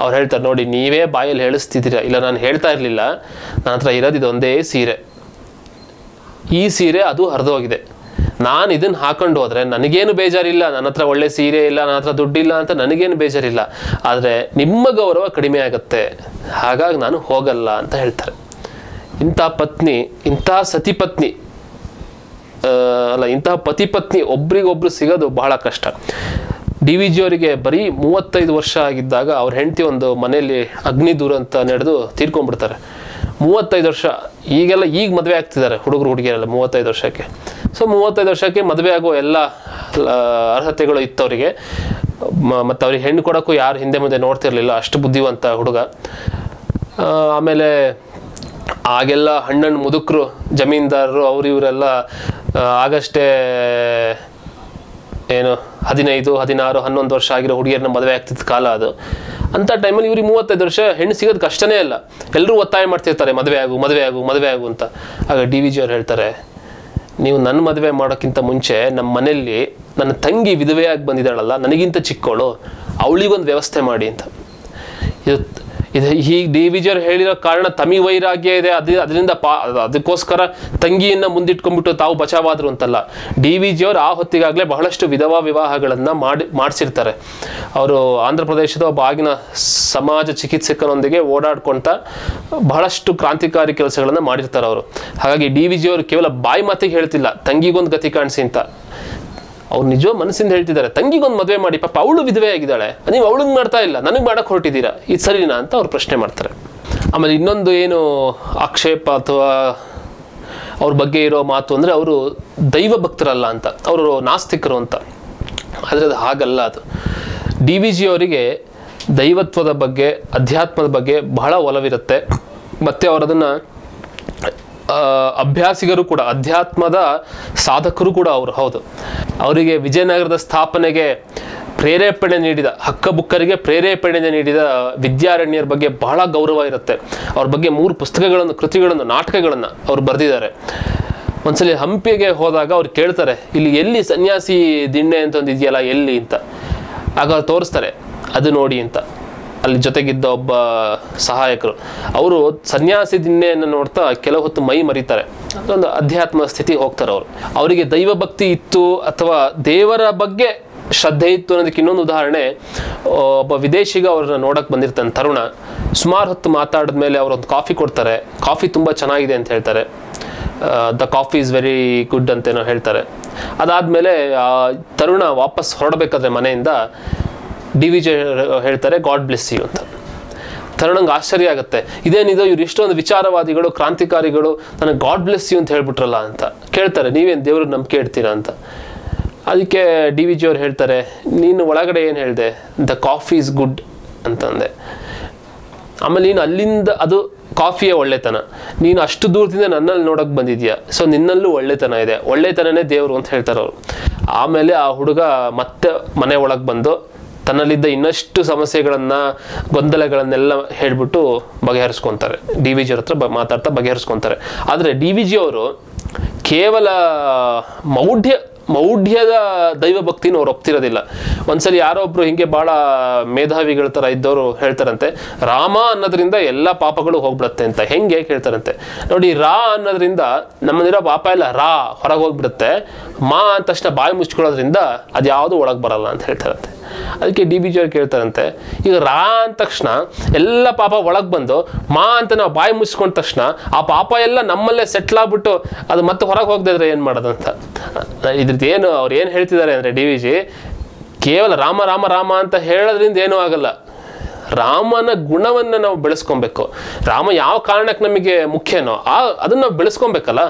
ಅವ್ರು ಹೇಳ್ತಾರೆ, ನೋಡಿ ನೀವೇ ಬಾಯಲ್ಲಿ ಹೇಳಿಸ್ತಿದ್ದೀರಾ, ಇಲ್ಲ ನಾನು ಹೇಳ್ತಾ ಇರಲಿಲ್ಲ, ನನ್ನ ಹತ್ರ ಇರೋದು ಒಂದೇ ಸೀರೆ, ಈ ಸೀರೆ ಅದು ಹರಿದೋಗಿದೆ, ನಾನು ಇದನ್ನು ಹಾಕೊಂಡು ಹೋದರೆ ನನಗೇನು ಬೇಜಾರಿಲ್ಲ, ನನ್ನ ಹತ್ರ ಒಳ್ಳೆ ಸೀರೆ ಇಲ್ಲ, ನನ್ನ ಹತ್ರ ದುಡ್ಡಿಲ್ಲ ಅಂತ ನನಗೇನು ಬೇಜಾರಿಲ್ಲ, ಆದರೆ ನಿಮ್ಮ ಗೌರವ ಕಡಿಮೆ ಆಗುತ್ತೆ, ಹಾಗಾಗಿ ನಾನು ಹೋಗಲ್ಲ ಅಂತ ಹೇಳ್ತಾರೆ. ಇಂಥ ಪತ್ನಿ, ಇಂಥ ಸತಿಪತ್ನಿ ಇಂತಹ ಪತಿ ಪತ್ನಿ ಒಬ್ರಿಗೊಬ್ರು ಸಿಗೋದು ಬಹಳ ಕಷ್ಟ. DVG ಅವರಿಗೆ ಬರೀ 35 ವರ್ಷ ಆಗಿದ್ದಾಗ ಅವ್ರ ಹೆಂಡತಿ ಒಂದು ಮನೆಯಲ್ಲಿ ಅಗ್ನಿ ದುರಂತ ನಡೆದು ತೀರ್ಕೊಂಡ್ಬಿಡ್ತಾರೆ. 35 ವರ್ಷ. ಈಗ ಮದುವೆ ಆಗ್ತಿದ್ದಾರೆ ಹುಡುಗರು ಹುಡುಗಿಯರೆಲ್ಲ 35 ವರ್ಷಕ್ಕೆ. ಸೊ 35 ವರ್ಷಕ್ಕೆ ಮದುವೆ ಆಗೋ ಎಲ್ಲ ಅರ್ಹತೆಗಳು ಇತ್ತು ಅವರಿಗೆ. ಮತ್ತು ಅವ್ರಿಗೆ ಹೆಣ್ಣು ಕೊಡೋಕ್ಕೂ ಯಾರು ಹಿಂದೆ ಮುಂದೆ ನೋಡ್ತಿರ್ಲಿಲ್ಲ, ಅಷ್ಟು ಬುದ್ಧಿವಂತ ಹುಡುಗ. ಆಮೇಲೆ ಆಗೆಲ್ಲ ಹಣ್ಣಣ್ಣು ಮುದುಕರು ಜಮೀನ್ದಾರರು ಅವರು ಇವರೆಲ್ಲ ಆಗಷ್ಟೇ 15, 16, 11 ವರ್ಷ ಆಗಿರೋ ಹುಡುಗಿಯರನ್ನ ಮದುವೆ ಆಗ್ತಿದ್ದ ಕಾಲ ಅದು. ಅಂಥ ಟೈಮಲ್ಲಿ ಇವ್ರಿಗೆ 35 ವರ್ಷ ಹೆಣ್ಣು ಸಿಗೋದು ಕಷ್ಟನೇ ಇಲ್ಲ. ಎಲ್ಲರೂ ಒತ್ತಾಯ ಮಾಡ್ತಿರ್ತಾರೆ, ಮದುವೆ ಆಗು ಅಂತ. ಆಗ DVG ಅವ್ರು ಹೇಳ್ತಾರೆ, ನೀವು ನನ್ನ ಮದುವೆ ಮಾಡೋಕ್ಕಿಂತ ಮುಂಚೆ ನಮ್ಮ ಮನೆಯಲ್ಲಿ ನನ್ನ ತಂಗಿ ವಿಧವೆಯಾಗಿ ಬಂದಿದ್ದಾಳಲ್ಲ, ನನಗಿಂತ ಚಿಕ್ಕವಳು, ಅವಳಿಗೊಂದು ವ್ಯವಸ್ಥೆ ಮಾಡಿ ಅಂತ. ಇದು ಹೀಗೆ ಡಿ ವಿ ಜಿಯವ್ರು ಹೇಳಿರೋ ಕಾರಣ ತಮಿ ವೈರಾಗ್ಯ ಇದೆ, ಅದರಿಂದ ಅದಕ್ಕೋಸ್ಕರ ತಂಗಿಯನ್ನು ಮುಂದಿಟ್ಕೊಂಡ್ಬಿಟ್ಟು ತಾವು ಬಚಾವಾದ್ರು ಅಂತಲ್ಲ. ಡಿ ವಿ ಜಿಯವರು ಆ ಹೊತ್ತಿಗಾಗಲೇ ಬಹಳಷ್ಟು ವಿಧವಾ ವಿವಾಹಗಳನ್ನು ಮಾಡಿಸಿರ್ತಾರೆ. ಅವರು ಆಂಧ್ರ ಪ್ರದೇಶದ ಒಬ್ಬ ಆಗಿನ ಸಮಾಜ ಚಿಕಿತ್ಸಕನೊಂದಿಗೆ ಓಡಾಡ್ಕೊಂತ ಬಹಳಷ್ಟು ಕ್ರಾಂತಿಕಾರಿ ಕೆಲಸಗಳನ್ನು ಮಾಡಿರ್ತಾರೆ ಅವರು. ಹಾಗಾಗಿ ಡಿ ವಿ ಜಿಯವರು ಕೇವಲ ಬಾಯಿ ಮಾತಿಗೆ ಹೇಳ್ತಿಲ್ಲ ತಂಗಿಗೊಂದು ಗತಿ ಕಾಣಿಸಿ ಅಂತ, ಅವ್ರು ನಿಜ ಮನಸ್ಸಿಂದ ಹೇಳ್ತಿದ್ದಾರೆ ತಂಗಿಗೊಂದು ಮದುವೆ ಮಾಡಿ, ಪಾಪ ಅವಳು ವಿಧವೆ ಆಗಿದ್ದಾಳೆ, ನೀವು ಅವಳಿಗೆ ಮಾಡ್ತಾ ಇಲ್ಲ, ನನಗೆ ಮಾಡಕ್ಕೆ ಹೊರಟಿದ್ದೀರಾ, ಇದು ಸರಿನಾ ಅಂತ ಅವ್ರು ಪ್ರಶ್ನೆ ಮಾಡ್ತಾರೆ. ಆಮೇಲೆ ಇನ್ನೊಂದು ಏನು ಆಕ್ಷೇಪ ಅಥವಾ ಅವ್ರ ಬಗ್ಗೆ ಇರೋ ಮಾತು ಅಂದರೆ ಅವರು ದೈವ ಭಕ್ತರಲ್ಲ ಅಂತ, ಅವರು ನಾಸ್ತಿಕರು ಅಂತ. ಆದರೆ ಅದು ಹಾಗಲ್ಲ. ಅದು ಡಿ ವಿ ಜಿ ಅವರಿಗೆ ದೈವತ್ವದ ಬಗ್ಗೆ, ಅಧ್ಯಾತ್ಮದ ಬಗ್ಗೆ ಬಹಳ ಒಲವಿರುತ್ತೆ. ಮತ್ತು ಅವರದನ್ನು ಅಭ್ಯಾಸಿಗರು ಕೂಡ, ಅಧ್ಯಾತ್ಮದ ಸಾಧಕರು ಕೂಡ ಅವರು. ಹೌದು, ಅವರಿಗೆ ವಿಜಯನಗರದ ಸ್ಥಾಪನೆಗೆ ಪ್ರೇರೇಪಣೆ ನೀಡಿದ, ಹಕ್ಕಬುಕ್ಕರಿಗೆ ಪ್ರೇರೇಪಣೆ ನೀಡಿದ ವಿದ್ಯಾರಣ್ಯರ ಬಗ್ಗೆ ಬಹಳ ಗೌರವ ಇರುತ್ತೆ. ಅವ್ರ ಬಗ್ಗೆ 3 ಪುಸ್ತಕಗಳನ್ನು, ಕೃತಿಗಳನ್ನು, ನಾಟಕಗಳನ್ನು ಅವ್ರು ಬರೆದಿದ್ದಾರೆ. ಒಂದ್ಸಲಿ ಹಂಪಿಗೆ ಹೋದಾಗ ಅವ್ರು ಕೇಳ್ತಾರೆ, ಇಲ್ಲಿ ಎಲ್ಲಿ ಸನ್ಯಾಸಿ ದಿಣ್ಣೆ ಅಂತ ಒಂದು ಇದೆಯಲ್ಲ ಎಲ್ಲಿ ಅಂತ. ಆಗ ಅವ್ರು ತೋರಿಸ್ತಾರೆ, ಅದು ನೋಡಿ ಅಂತ. ಅಲ್ಲಿ ಜೊತೆಗಿದ್ದ ಒಬ್ಬ ಸಹಾಯಕರು ಅವರು ಸನ್ಯಾಸಿ ದಿಣ್ಣೆಯನ್ನು ನೋಡ್ತಾ ಕೆಲವು ಹೊತ್ತು ಮೈ ಮರಿತಾರೆ. ಅದೊಂದು ಅಧ್ಯಾತ್ಮ ಸ್ಥಿತಿ ಹೋಗ್ತಾರೆ ಅವರು. ಅವರಿಗೆ ದೈವ ಭಕ್ತಿ ಇತ್ತು ಅಥವಾ ದೇವರ ಬಗ್ಗೆ ಶ್ರದ್ಧೆ ಇತ್ತು ಅನ್ನೋದಕ್ಕೆ ಇನ್ನೊಂದು ಉದಾಹರಣೆ, ಒಬ್ಬ ವಿದೇಶಿಗ ಅವ್ರನ್ನ ನೋಡಕ್ಕೆ ಬಂದಿರ್ತಾನೆ ತರುಣ. ಸುಮಾರು ಹೊತ್ತು ಮಾತಾಡಿದ್ಮೇಲೆ ಅವರೊಂದು ಕಾಫಿ ಕೊಡ್ತಾರೆ. ಕಾಫಿ ತುಂಬ ಚೆನ್ನಾಗಿದೆ ಅಂತ ಹೇಳ್ತಾರೆ. The coffee is very good ಅಂತೇನೋ ಹೇಳ್ತಾರೆ. ಅದಾದಮೇಲೆ ತರುಣ ವಾಪಸ್ ಹೊರಡಬೇಕಾದ್ರೆ ಮನೆಯಿಂದ ಡಿ ವಿ ಜಿ ಹೇಳ್ತಾರೆ ಗಾಡ್ ಬ್ಲೆಸ್ ಯು ಅಂತ. ತರುಣಂಗೆ ಆಶ್ಚರ್ಯ ಆಗುತ್ತೆ, ಇದೇನಿದು ಇವ್ರು ಇಷ್ಟೊಂದು ವಿಚಾರವಾದಿಗಳು, ಕ್ರಾಂತಿಕಾರಿಗಳು, ನನಗೆ ಗಾಡ್ ಬ್ಲೆಸ್ ಯು ಅಂತ ಹೇಳ್ಬಿಟ್ರಲ್ಲ ಅಂತ ಕೇಳ್ತಾರೆ. ನೀವೇನು ದೇವ್ರಿಗೆ ನಂಬಿಕೆ ಇಡ್ತೀರಾ ಅಂತ. ಅದಕ್ಕೆ ಡಿ ವಿ ಜಿ ಅವ್ರು ಹೇಳ್ತಾರೆ, ನೀನು ಒಳಗಡೆ ಏನು ಹೇಳಿದೆ, ದ ಕಾಫಿ ಇಸ್ ಗುಡ್ ಅಂತಂದೆ. ಆಮೇಲೆ ನೀನು ಅಲ್ಲಿಂದ, ಅದು ಕಾಫಿಯ ಒಳ್ಳೆತನ, ನೀನು ಅಷ್ಟು ದೂರದಿಂದ ನನ್ನಲ್ಲಿ ನೋಡೋಕೆ ಬಂದಿದ್ಯಾ, ಸೊ ನಿನ್ನಲ್ಲೂ ಒಳ್ಳೆತನ ಇದೆ, ಒಳ್ಳೆತನನೇ ದೇವರು ಅಂತ ಹೇಳ್ತಾರೆ ಅವರು. ಆಮೇಲೆ ಆ ಹುಡುಗ ಮತ್ತೆ ಮನೆ ಒಳಗೆ ಬಂದು ತನ್ನಲ್ಲಿದ್ದ ಇನ್ನಷ್ಟು ಸಮಸ್ಯೆಗಳನ್ನು, ಗೊಂದಲಗಳನ್ನೆಲ್ಲ ಹೇಳ್ಬಿಟ್ಟು ಬಗೆಹರಿಸ್ಕೊತಾರೆ. ಡಿ ವಿ ಜಿ ಅವ್ರ ಹತ್ರ ಮಾತಾಡ್ತಾ ಬಗೆಹರಿಸ್ಕೊತಾರೆ. ಆದರೆ ಡಿ ವಿ ಜಿ ಅವರು ಕೇವಲ ಮೌಢ್ಯದ ದೈವ ಭಕ್ತಿನ ಅವ್ರು ಒಪ್ತಿರೋದಿಲ್ಲ. ಒಂದ್ಸಲಿ ಯಾರೋ ಒಬ್ರು ಹಿಂಗೆ ಭಾಳ ಮೇಧಾವಿಗಳ ಥರ ಇದ್ದವರು ಹೇಳ್ತಾರಂತೆ, ರಾಮ ಅನ್ನೋದ್ರಿಂದ ಎಲ್ಲ ಪಾಪಗಳು ಹೋಗ್ಬಿಡುತ್ತೆ ಅಂತ. ಹೆಂಗೆ ಕೇಳ್ತಾರಂತೆ. ನೋಡಿ, ರಾ ಅನ್ನೋದ್ರಿಂದ ನಮ್ಮಲ್ಲಿರೋ ಪಾಪ ಎಲ್ಲ ರಾ ಹೊರಗೆ ಹೋಗ್ಬಿಡುತ್ತೆ, ಮಾ ಅಂದ ತಕ್ಷಣ ಬಾಯಿ ಮುಚ್ಕೊಳ್ಳೋದ್ರಿಂದ ಅದು ಯಾವುದು ಒಳಗೆ ಬರಲ್ಲ ಅಂತ ಹೇಳ್ತಾರಂತೆ. ಅದಕ್ಕೆ ಡಿ ಬಿ ಜಿ ಅವ್ರು ಕೇಳ್ತಾರಂತೆ, ಈಗ ರಾ ಅಂದ ತಕ್ಷಣ ಎಲ್ಲ ಪಾಪ ಒಳಗೆ ಬಂದು ಮಾ ಅಂತ ನಾವು ಬಾಯಿ ಮುಚ್ಕೊಂಡ ತಕ್ಷಣ ಆ ಪಾಪ ಎಲ್ಲ ನಮ್ಮಲ್ಲೇ ಸೆಟ್ಲ್ ಆಗ್ಬಿಟ್ಟು ಅದು ಮತ್ತೆ ಹೊರಗೆ ಹೋಗದಿದ್ರೆ ಏನು ಮಾಡೋದಂತ. ಇದ್ರದ್ದು ಏನು ಅವ್ರು ಏನು ಹೇಳ್ತಿದ್ದಾರೆ ಅಂದರೆ ಡಿ ವಿ ಜಿ, ಕೇವಲ ರಾಮ ರಾಮ ರಾಮ ಅಂತ ಹೇಳೋದ್ರಿಂದ ಏನೂ ಆಗಲ್ಲ. ರಾಮನ ಗುಣವನ್ನು ನಾವು ಬೆಳೆಸ್ಕೊಬೇಕು. ರಾಮ ಯಾವ ಕಾರಣಕ್ಕೆ ನಮಗೆ ಮುಖ್ಯನೋ ಅದನ್ನು ನಾವು ಬೆಳೆಸ್ಕೊಬೇಕಲ್ಲ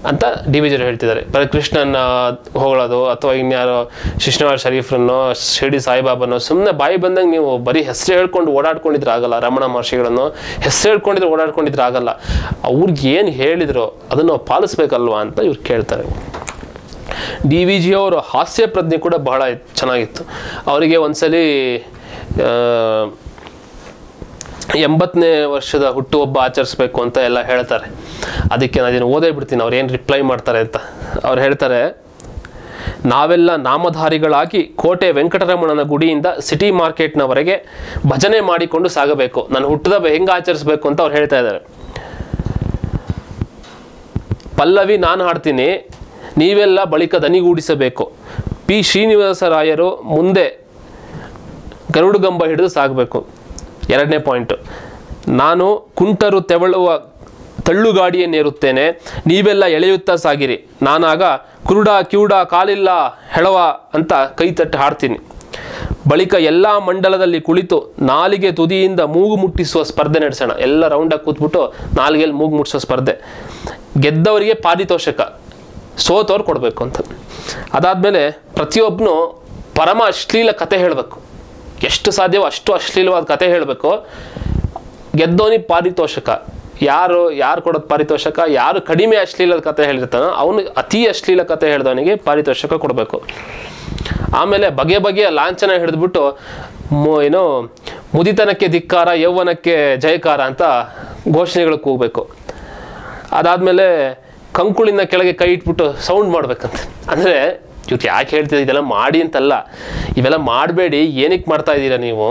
ಅಂತ ಡಿ ವಿ ಜಿ ಹೇಳ್ತಿದ್ದಾರೆ. ಬರೀ ಕೃಷ್ಣನ ಹೊಗಳೋದು ಅಥವಾ ಇನ್ಯಾರೋ ಶಿಶ್ನವಾರ ಶರೀಫ್ರನ್ನೋ ಶಿರ್ಡಿ ಸಾಯಿಬಾಬನೋ ಸುಮ್ಮನೆ ಬಾಯಿ ಬಂದಂಗೆ ನೀವು ಬರೀ ಹೆಸರು ಹೇಳ್ಕೊಂಡು ಓಡಾಡ್ಕೊಂಡಿದ್ರೆ ಆಗಲ್ಲ. ರಮಣ ಮಹರ್ಷಿಗಳನ್ನು ಹೆಸರು ಹೇಳ್ಕೊಂಡಿದ್ರೆ ಓಡಾಡ್ಕೊಂಡಿದ್ರೆ ಆಗಲ್ಲ. ಅವ್ರಿಗೆ ಏನು ಹೇಳಿದ್ರು ಅದನ್ನು ನಾವು ಪಾಲಿಸ್ಬೇಕಲ್ವಾ ಅಂತ ಇವ್ರು ಕೇಳ್ತಾರೆ. ಡಿ ವಿ ಜಿ ಅವರ ಹಾಸ್ಯ ಪ್ರಜ್ಞೆ ಕೂಡ ಬಹಳ ಚೆನ್ನಾಗಿತ್ತು. ಅವರಿಗೆ ಒಂದ್ಸಲಿ 80ನೇ ವರ್ಷದ ಹುಟ್ಟುಹಬ್ಬ ಆಚರಿಸ್ಬೇಕು ಅಂತ ಎಲ್ಲ ಹೇಳ್ತಾರೆ. ಅದಕ್ಕೆ ನಾನು ಇದನ್ನು ಓದೇ ಬಿಡ್ತೀನಿ, ಅವ್ರು ಏನು ರಿಪ್ಲೈ ಮಾಡ್ತಾರೆ ಅಂತ. ಅವ್ರು ಹೇಳ್ತಾರೆ, ನಾವೆಲ್ಲ ನಾಮಧಾರಿಗಳಾಗಿ ಕೋಟೆ ವೆಂಕಟರಮಣನ ಗುಡಿಯಿಂದ ಸಿಟಿ ಮಾರ್ಕೆಟ್ನವರೆಗೆ ಭಜನೆ ಮಾಡಿಕೊಂಡು ಸಾಗಬೇಕು. ನಾನು ಹುಟ್ಟುಹಬ್ಬ ಹೆಂಗೆ ಆಚರಿಸ್ಬೇಕು ಅಂತ ಅವ್ರು ಹೇಳ್ತಾ ಇದ್ದಾರೆ. ಪಲ್ಲವಿ ನಾನು ಹಾಡ್ತೀನಿ, ನೀವೆಲ್ಲ ಬಳಿಕ ದನಿಗೂಡಿಸಬೇಕು. ಪಿ ಶ್ರೀನಿವಾಸರಾಯರು ಮುಂದೆ ಗರುಡುಗಂಬ ಹಿಡಿದು ಸಾಗಬೇಕು. 2ನೇ ಪಾಯಿಂಟು, ನಾನು ಕುಂಟರು ತೆವಳುವ ತಳ್ಳುಗಾಡಿಯನ್ನೇರುತ್ತೇನೆ, ನೀವೆಲ್ಲ ಎಳೆಯುತ್ತಾ ಸಾಗಿರಿ. ನಾನಾಗ ಕುರುಡ ಕಿವುಡ ಕಾಲಿಲ್ಲ ಹೆಳವ ಅಂತ ಕೈ ತಟ್ಟಿ ಹಾಡ್ತೀನಿ. ಬಳಿಕ ಎಲ್ಲ ಮಂಡಲದಲ್ಲಿ ಕುಳಿತು ನಾಲಿಗೆ ತುದಿಯಿಂದ ಮೂಗು ಮುಟ್ಟಿಸುವ ಸ್ಪರ್ಧೆ ನಡೆಸೋಣ. ಎಲ್ಲ ರೌಂಡಾಗಿ ಕೂತ್ಬಿಟ್ಟು ನಾಲಿಗೆಯಲ್ಲಿ ಮೂಗು ಮುಟ್ಟಿಸೋ ಸ್ಪರ್ಧೆ. ಗೆದ್ದವರಿಗೆ ಪಾರಿತೋಷಕ, ಸೋತವ್ರು ಕೊಡಬೇಕು ಅಂತ. ಅದಾದಮೇಲೆ ಪ್ರತಿಯೊಬ್ಬನು ಪರಮ ಅಶ್ಲೀಲ ಕತೆ ಹೇಳಬೇಕು. ಎಷ್ಟು ಸಾಧ್ಯವೋ ಅಷ್ಟು ಅಶ್ಲೀಲವಾದ ಕತೆ ಹೇಳಬೇಕು. ಗೆದ್ದವನಿಗೆ ಪಾರಿತೋಷಕ. ಯಾರು ಕೊಡೋದು ಪಾರಿತೋಷಕ? ಯಾರು ಕಡಿಮೆ ಅಶ್ಲೀಲದ ಕತೆ ಹೇಳಿರ್ತಾನೋ ಅವನು ಅತಿ ಅಶ್ಲೀಲ ಕತೆ ಹೇಳಿದವನಿಗೆ ಪಾರಿತೋಷಕ ಕೊಡಬೇಕು. ಆಮೇಲೆ ಬಗೆ ಬಗೆಯ ಲಾಂಛನ ಹಿಡಿದ್ಬಿಟ್ಟು ಏನೋ ಮುದಿತನಕ್ಕೆ ಧಿಕ್ಕಾರ, ಯೌವನಕ್ಕೆ ಜಯಕಾರ ಅಂತ ಘೋಷಣೆಗಳು ಕೂಗಬೇಕು. ಅದಾದಮೇಲೆ ಕಂಕುಳಿನ ಕೆಳಗೆ ಕೈ ಇಟ್ಬಿಟ್ಟು ಸೌಂಡ್ ಮಾಡ್ಬೇಕಂತ. ಅಂದರೆ ಇವ್ರು ಯಾಕೆ ಹೇಳ್ತಿದ್ರು ಇದೆಲ್ಲ ಮಾಡಿ ಅಂತಲ್ಲ, ಇವೆಲ್ಲ ಮಾಡಬೇಡಿ. ಏನಕ್ಕೆ ಮಾಡ್ತಾ ಇದ್ದೀರಾ ನೀವು?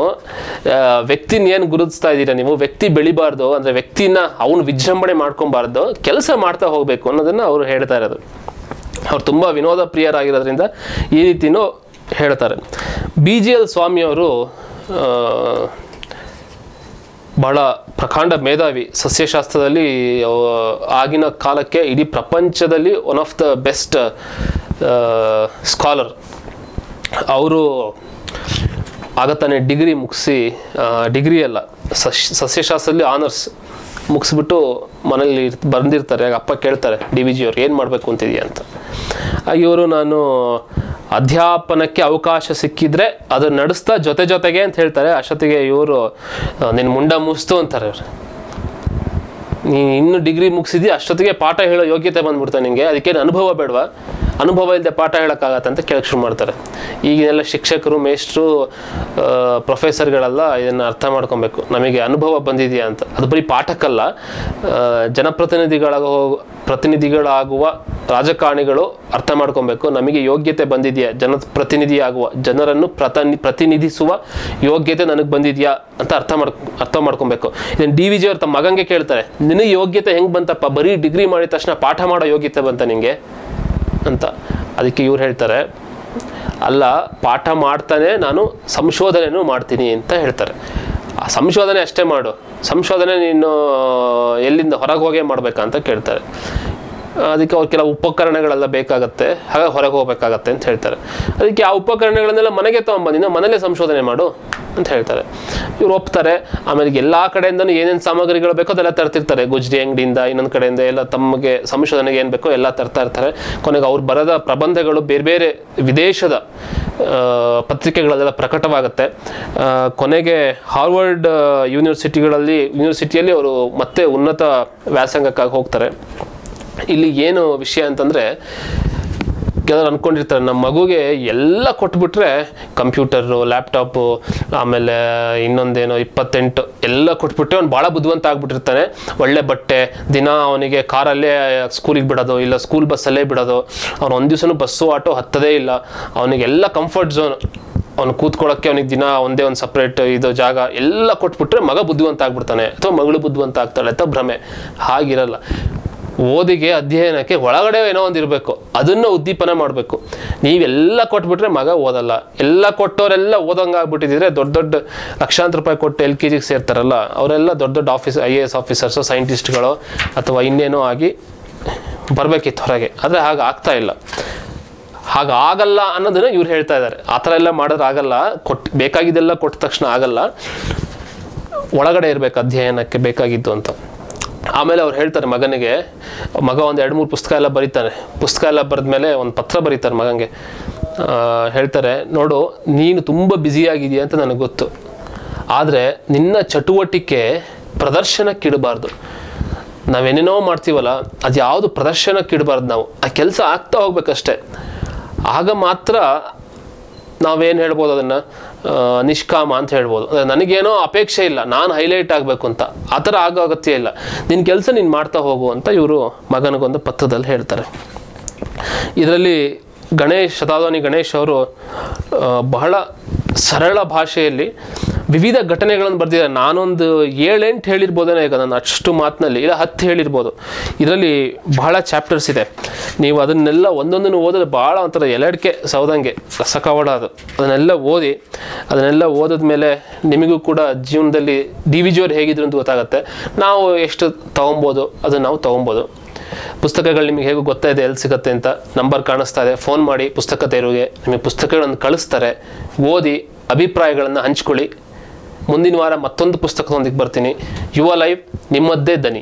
ವ್ಯಕ್ತಿನ ಏನು ಗುರುತಿಸ್ತಾ ಇದ್ದೀರಾ ನೀವು? ವ್ಯಕ್ತಿ ಬೆಳಿಬಾರ್ದು, ಅಂದರೆ ವ್ಯಕ್ತಿನ ಅವನು ವಿಜೃಂಭಣೆ ಮಾಡ್ಕೊಬಾರ್ದು, ಕೆಲಸ ಮಾಡ್ತಾ ಹೋಗಬೇಕು ಅನ್ನೋದನ್ನು ಅವರು ಹೇಳ್ತಾ ಇರೋದು. ಅವ್ರು ತುಂಬ ವಿನೋದ ಪ್ರಿಯರಾಗಿರೋದ್ರಿಂದ ಈ ರೀತಿನೂ ಹೇಳ್ತಾರೆ. BGL ಸ್ವಾಮಿಯವರು ಬಹಳ ಪ್ರಕಾಂಡ ಮೇಧಾವಿ ಸಸ್ಯಶಾಸ್ತ್ರದಲ್ಲಿ. ಆಗಿನ ಕಾಲಕ್ಕೆ ಇಡೀ ಪ್ರಪಂಚದಲ್ಲಿ one of the best scholar. ಅವರು ಆಗ ತಾನೇ ಡಿಗ್ರಿ ಮುಗಿಸಿ, ಡಿಗ್ರಿ ಅಲ್ಲ ಸಸ್ಯಶಾಸ್ತ್ರದಲ್ಲಿ ಆನರ್ಸ್ ಮುಗಿಸ್ಬಿಟ್ಟು ಮನೇಲಿ ಬಂದಿರ್ತಾರೆ. ಅಪ್ಪ ಕೇಳ್ತಾರೆ DVG ಅವ್ರು ಏನು ಮಾಡಬೇಕು ಅಂತಿದೆಯಾ ಅಂತ. ಇವರು ನಾನು ಅಧ್ಯಾಪನಕ್ಕೆ ಅವಕಾಶ ಸಿಕ್ಕಿದ್ರೆ ಅದು ನಡೆಸ್ತಾ ಜೊತೆಗೆ ಅಂತ ಹೇಳ್ತಾರೆ. ಅಷ್ಟೊತ್ತಿಗೆ ಇವರು ನಿನ್ನ ಮುಂಡ ಮುಗಿಸ್ತು ಅಂತಾರೆ. ಅವ್ರು ನೀನು ಇನ್ನೂ ಡಿಗ್ರಿ ಮುಗಿಸಿದ್ಯಾ, ಅಷ್ಟೊತ್ತಿಗೆ ಪಾಠ ಹೇಳೋ ಯೋಗ್ಯತೆ ಬಂದ್ಬಿಡ್ತಾ ನಿಮಗೆ, ಅದಕ್ಕೇನು ಅನುಭವ ಬೇಡವಾ? ಅನುಭವ ಇಲ್ಲದೆ ಪಾಠ ಹೇಳೋಕ್ಕಾಗತ್ತೆ ಅಂತ ಕೇಳಕ್ಕೆ ಶುರು ಮಾಡ್ತಾರೆ. ಈಗಿನೆಲ್ಲ ಶಿಕ್ಷಕರು, ಮೇಷ್ಟ್ರು, ಪ್ರೊಫೆಸರ್ಗಳೆಲ್ಲ ಇದನ್ನು ಅರ್ಥ ಮಾಡ್ಕೊಬೇಕು, ನಮಗೆ ಅನುಭವ ಬಂದಿದೆಯಾ ಅಂತ. ಅದು ಬರೀ ಪಾಠಕ್ಕಲ್ಲ, ಪ್ರತಿನಿಧಿಗಳಾಗುವ ರಾಜಕಾರಣಿಗಳು ಅರ್ಥ ಮಾಡ್ಕೊಬೇಕು, ನಮಗೆ ಯೋಗ್ಯತೆ ಬಂದಿದೆಯಾ, ಜನಪ್ರತಿನಿಧಿಯಾಗುವ, ಜನರನ್ನು ಪ್ರತಿನಿಧಿಸುವ ಯೋಗ್ಯತೆ ನನಗೆ ಬಂದಿದೆಯಾ ಅಂತ ಅರ್ಥ ಮಾಡ್ಕೊಬೇಕು. ಇದನ್ನು DVG ಅವ್ರು ತಮ್ಮ ಮಗಂಗೆ ಕೇಳ್ತಾರೆ, ನಿನಗೆ ಯೋಗ್ಯತೆ ಹೆಂಗೆ ಬಂತಪ್ಪ? ಬರೀ ಡಿಗ್ರಿ ಮಾಡಿದ ತಕ್ಷಣ ಪಾಠ ಮಾಡೋ ಯೋಗ್ಯತೆ ಬಂತ ನಿಂಗೆ ಅಂತ. ಅದಕ್ಕೆ ಇವ್ರು ಹೇಳ್ತಾರೆ, ಅಲ್ಲ, ಪಾಠ ಮಾಡ್ತಾನೆ ನಾನು ಸಂಶೋಧನೆನೂ ಮಾಡ್ತೀನಿ ಅಂತ ಹೇಳ್ತಾರೆ. ಆ ಸಂಶೋಧನೆ ಅಷ್ಟೇ ಮಾಡು, ಸಂಶೋಧನೆ ನೀನು ಎಲ್ಲಿಂದ ಹೊರಗೆ ಹೋಗೇ ಮಾಡ್ಬೇಕಂತ ಕೇಳ್ತಾರೆ. ಅದಕ್ಕೆ ಅವ್ರು ಕೆಲವು ಉಪಕರಣಗಳೆಲ್ಲ ಬೇಕಾಗತ್ತೆ, ಹಾಗೆ ಹೊರಗೆ ಹೋಗ್ಬೇಕಾಗತ್ತೆ ಅಂತ ಹೇಳ್ತಾರೆ. ಅದಕ್ಕೆ ಆ ಉಪಕರಣಗಳನ್ನೆಲ್ಲ ಮನೆಗೆ ತೊಗೊಂಬಂದಿನ ಮನೇಲೆ ಸಂಶೋಧನೆ ಮಾಡು ಅಂತ ಹೇಳ್ತಾರೆ. ಇವ್ರು ಒಪ್ತಾರೆ. ಆಮೇಲೆ ಎಲ್ಲ ಕಡೆಯಿಂದನೂ ಏನೇನು ಸಾಮಗ್ರಿಗಳು ಬೇಕೋ ಅದೆಲ್ಲ ತರ್ತಿರ್ತಾರೆ. ಗುಜ್ರಿ ಅಂಗಡಿಯಿಂದ, ಇನ್ನೊಂದು ಕಡೆಯಿಂದ ಎಲ್ಲ ತಮಗೆ ಸಂಶೋಧನೆಗೆ ಏನು ಬೇಕೋ ಎಲ್ಲ ತರ್ತಾ ಇರ್ತಾರೆ. ಕೊನೆಗೆ ಅವ್ರು ಬರೆದ ಪ್ರಬಂಧಗಳು ಬೇರೆ ಬೇರೆ ವಿದೇಶದ ಪತ್ರಿಕೆಗಳಲ್ಲೆಲ್ಲ ಪ್ರಕಟವಾಗುತ್ತೆ. ಕೊನೆಗೆ ಹಾರ್ವರ್ಡ್ ಯೂನಿವರ್ಸಿಟಿಯಲ್ಲಿ ಅವರು ಮತ್ತೆ ಉನ್ನತ ವ್ಯಾಸಂಗಕ್ಕಾಗಿ ಹೋಗ್ತಾರೆ. ಇಲ್ಲಿ ಏನು ವಿಷಯ ಅಂತಂದರೆ, ಕೆಲವರು ಅಂದ್ಕೊಂಡಿರ್ತಾರೆ ನಮ್ಮ ಮಗುಗೆ ಎಲ್ಲ ಕೊಟ್ಬಿಟ್ರೆ ಕಂಪ್ಯೂಟರು, ಲ್ಯಾಪ್ಟಾಪು, ಆಮೇಲೆ ಇನ್ನೊಂದೇನೋ 28 ಎಲ್ಲ ಕೊಟ್ಬಿಟ್ರೆ ಅವ್ನು ಭಾಳ ಬುದ್ಧಿವಂತ ಆಗ್ಬಿಟ್ಟಿರ್ತಾನೆ. ಒಳ್ಳೆ ಬಟ್ಟೆ, ದಿನ ಅವನಿಗೆ ಕಾರಲ್ಲೇ ಸ್ಕೂಲಿಗೆ ಬಿಡೋದು, ಇಲ್ಲ ಸ್ಕೂಲ್ ಬಸ್ಸಲ್ಲೇ ಬಿಡೋದು, ಅವ್ನು ಒಂದು ದಿವಸನೂ ಬಸ್ಸು ಆಟೋ ಹತ್ತದೇ ಇಲ್ಲ, ಅವನಿಗೆಲ್ಲ ಕಂಫರ್ಟ್ ಝೋನ್, ಅವ್ನು ಕೂತ್ಕೊಳ್ಳೋಕ್ಕೆ ಅವನಿಗೆ ದಿನ ಒಂದೇ ಒಂದು ಸಪ್ರೇಟ್ ಇದು ಜಾಗ ಎಲ್ಲ ಕೊಟ್ಬಿಟ್ರೆ ಮಗ ಬುದ್ಧಿವಂತ ಆಗ್ಬಿಡ್ತಾನೆ ಅಥವಾ ಮಗಳು ಬುದ್ಧಿವಂತ ಆಗ್ತಾಳೆ ಅಂತ ಭ್ರಮೆ. ಹಾಗಿರಲ್ಲ. ಓದಿಗೆ, ಅಧ್ಯಯನಕ್ಕೆ ಒಳಗಡೆ ಏನೋ ಒಂದು ಇರಬೇಕು, ಅದನ್ನು ಉದ್ದೀಪನ ಮಾಡಬೇಕು. ನೀವೆಲ್ಲ ಕೊಟ್ಬಿಟ್ರೆ ಮಗ ಓದಲ್ಲ. ಎಲ್ಲ ಕೊಟ್ಟವರೆಲ್ಲ ಓದಂಗೆ ಆಗ್ಬಿಟ್ಟಿದ್ರೆ ದೊಡ್ಡ ಲಕ್ಷಾಂತರ ರೂಪಾಯಿ ಕೊಟ್ಟು LKGಗೆ ಸೇರ್ತಾರಲ್ಲ, ಅವರೆಲ್ಲ ದೊಡ್ಡ IAS ಆಫೀಸರ್ಸು, ಸೈಂಟಿಸ್ಟ್ಗಳು ಅಥವಾ ಇನ್ನೇನೋ ಆಗಿ ಬರಬೇಕಿತ್ತು ಹೊರಗೆ. ಆದರೆ ಹಾಗೆ ಆಗ್ತಾ ಇಲ್ಲ. ಹಾಗಾಗಲ್ಲ ಅನ್ನೋದನ್ನ ಇವ್ರು ಹೇಳ್ತಾ ಇದ್ದಾರೆ. ಆ ಥರ ಎಲ್ಲ ಮಾಡಿದ್ರೆ ಆಗಲ್ಲ, ಬೇಕಾಗಿದ್ದೆಲ್ಲ ಕೊಟ್ಟ ತಕ್ಷಣ ಆಗಲ್ಲ, ಒಳಗಡೆ ಇರಬೇಕು ಅಧ್ಯಯನಕ್ಕೆ ಬೇಕಾಗಿದ್ದು ಅಂತ. ಆಮೇಲೆ ಅವ್ರು ಹೇಳ್ತಾರೆ ಮಗನಿಗೆ, ಮಗ ಒಂದು 2-3 ಪುಸ್ತಕ ಎಲ್ಲ ಬರೀತಾನೆ. ಪುಸ್ತಕ ಎಲ್ಲ ಬರೆದ್ಮೇಲೆ ಒಂದು ಪತ್ರ ಬರೀತಾರೆ ಮಗನಿಗೆ. ಹೇಳ್ತಾರೆ, ನೋಡು ನೀನು ತುಂಬ ಬ್ಯುಸಿಯಾಗಿದೆಯಾ ಅಂತ ನನಗೆ ಗೊತ್ತು, ಆದರೆ ನಿನ್ನ ಚಟುವಟಿಕೆ ಪ್ರದರ್ಶನಕ್ಕಿಡಬಾರ್ದು. ನಾವೇನೇನೋ ಮಾಡ್ತೀವಲ್ಲ, ಅದು ಯಾವುದು ಪ್ರದರ್ಶನಕ್ಕಿಡಬಾರ್ದು. ನಾವು ಆ ಕೆಲಸ ಆಗ್ತಾ ಹೋಗ್ಬೇಕಷ್ಟೆ. ಆಗ ಮಾತ್ರ ನಾವೇನು ಹೇಳ್ಬೋದು, ಅದನ್ನು ನಿಷ್ಕಾಮ ಅಂತ ಹೇಳ್ಬೋದು. ನನಗೇನೋ ಅಪೇಕ್ಷೆ ಇಲ್ಲ, ನಾನು ಹೈಲೈಟ್ ಆಗಬೇಕು ಅಂತ, ಆ ಥರ ಆಗೋ ಅಗತ್ಯ ಇಲ್ಲ. ನಿನ್ನ ಕೆಲಸ ನೀನು ಮಾಡ್ತಾ ಹೋಗು ಅಂತ ಇವರು ಮಗನಿಗೊಂದು ಪತ್ರದಲ್ಲಿ ಹೇಳ್ತಾರೆ. ಇದರಲ್ಲಿ ಶತಾವಧಾನಿ ಗಣೇಶ್ ಅವರು ಬಹಳ ಸರಳ ಭಾಷೆಯಲ್ಲಿ ವಿವಿಧ ಘಟನೆಗಳನ್ನು ಬರೆದಿದ್ದಾರೆ. ನಾನೊಂದು 7-8 ಹೇಳಿರ್ಬೋದೇನೋ ಈಗ ನಾನು ಅಷ್ಟು ಮಾತಿನಲ್ಲಿ, ಇಲ್ಲ 10 ಹೇಳಿರ್ಬೋದು. ಇದರಲ್ಲಿ ಬಹಳ ಚಾಪ್ಟರ್ಸ್ ಇದೆ. ನೀವು ಅದನ್ನೆಲ್ಲ ಒಂದೊಂದನ್ನು ಓದಿದ್ರೆ ಭಾಳ ಒಂಥರ ಎಲೆಡ್ಕೆ ಸೌದಂಗೆ ರಸಕವಡ ಅದು. ಅದನ್ನೆಲ್ಲ ಓದಿದ್ಮೇಲೆ ನಿಮಗೂ ಕೂಡ ಜೀವನದಲ್ಲಿ DVG ಅವ್ರು ಹೇಗಿದ್ರು ಅಂತ ಗೊತ್ತಾಗುತ್ತೆ. ನಾವು ಎಷ್ಟು ತೊಗೊಬೋದು ಅದನ್ನು ನಾವು ತೊಗೊಬೋದು. ಪುಸ್ತಕಗಳು ನಿಮಗೆ ಹೇಗೂ ಗೊತ್ತಾಯಿದೆ ಎಲ್ಲಿ ಸಿಗುತ್ತೆ ಅಂತ. ನಂಬರ್ ಕಾಣಿಸ್ತಾ ಇದೆ, ಫೋನ್ ಮಾಡಿ ಪುಸ್ತಕ ತೇರುಗೆ, ನಿಮಗೆ ಪುಸ್ತಕಗಳನ್ನು ಕಳಿಸ್ತಾರೆ. ಓದಿ ಅಭಿಪ್ರಾಯಗಳನ್ನು ಹಂಚ್ಕೊಳ್ಳಿ. ಮುಂದಿನ ವಾರ ಮತ್ತೊಂದು ಪುಸ್ತಕದೊಂದಿಗೆ ಬರ್ತೀನಿ. ಯುವ ಲೈವ್, ನಿಮ್ಮದ್ದೇ ದನಿ.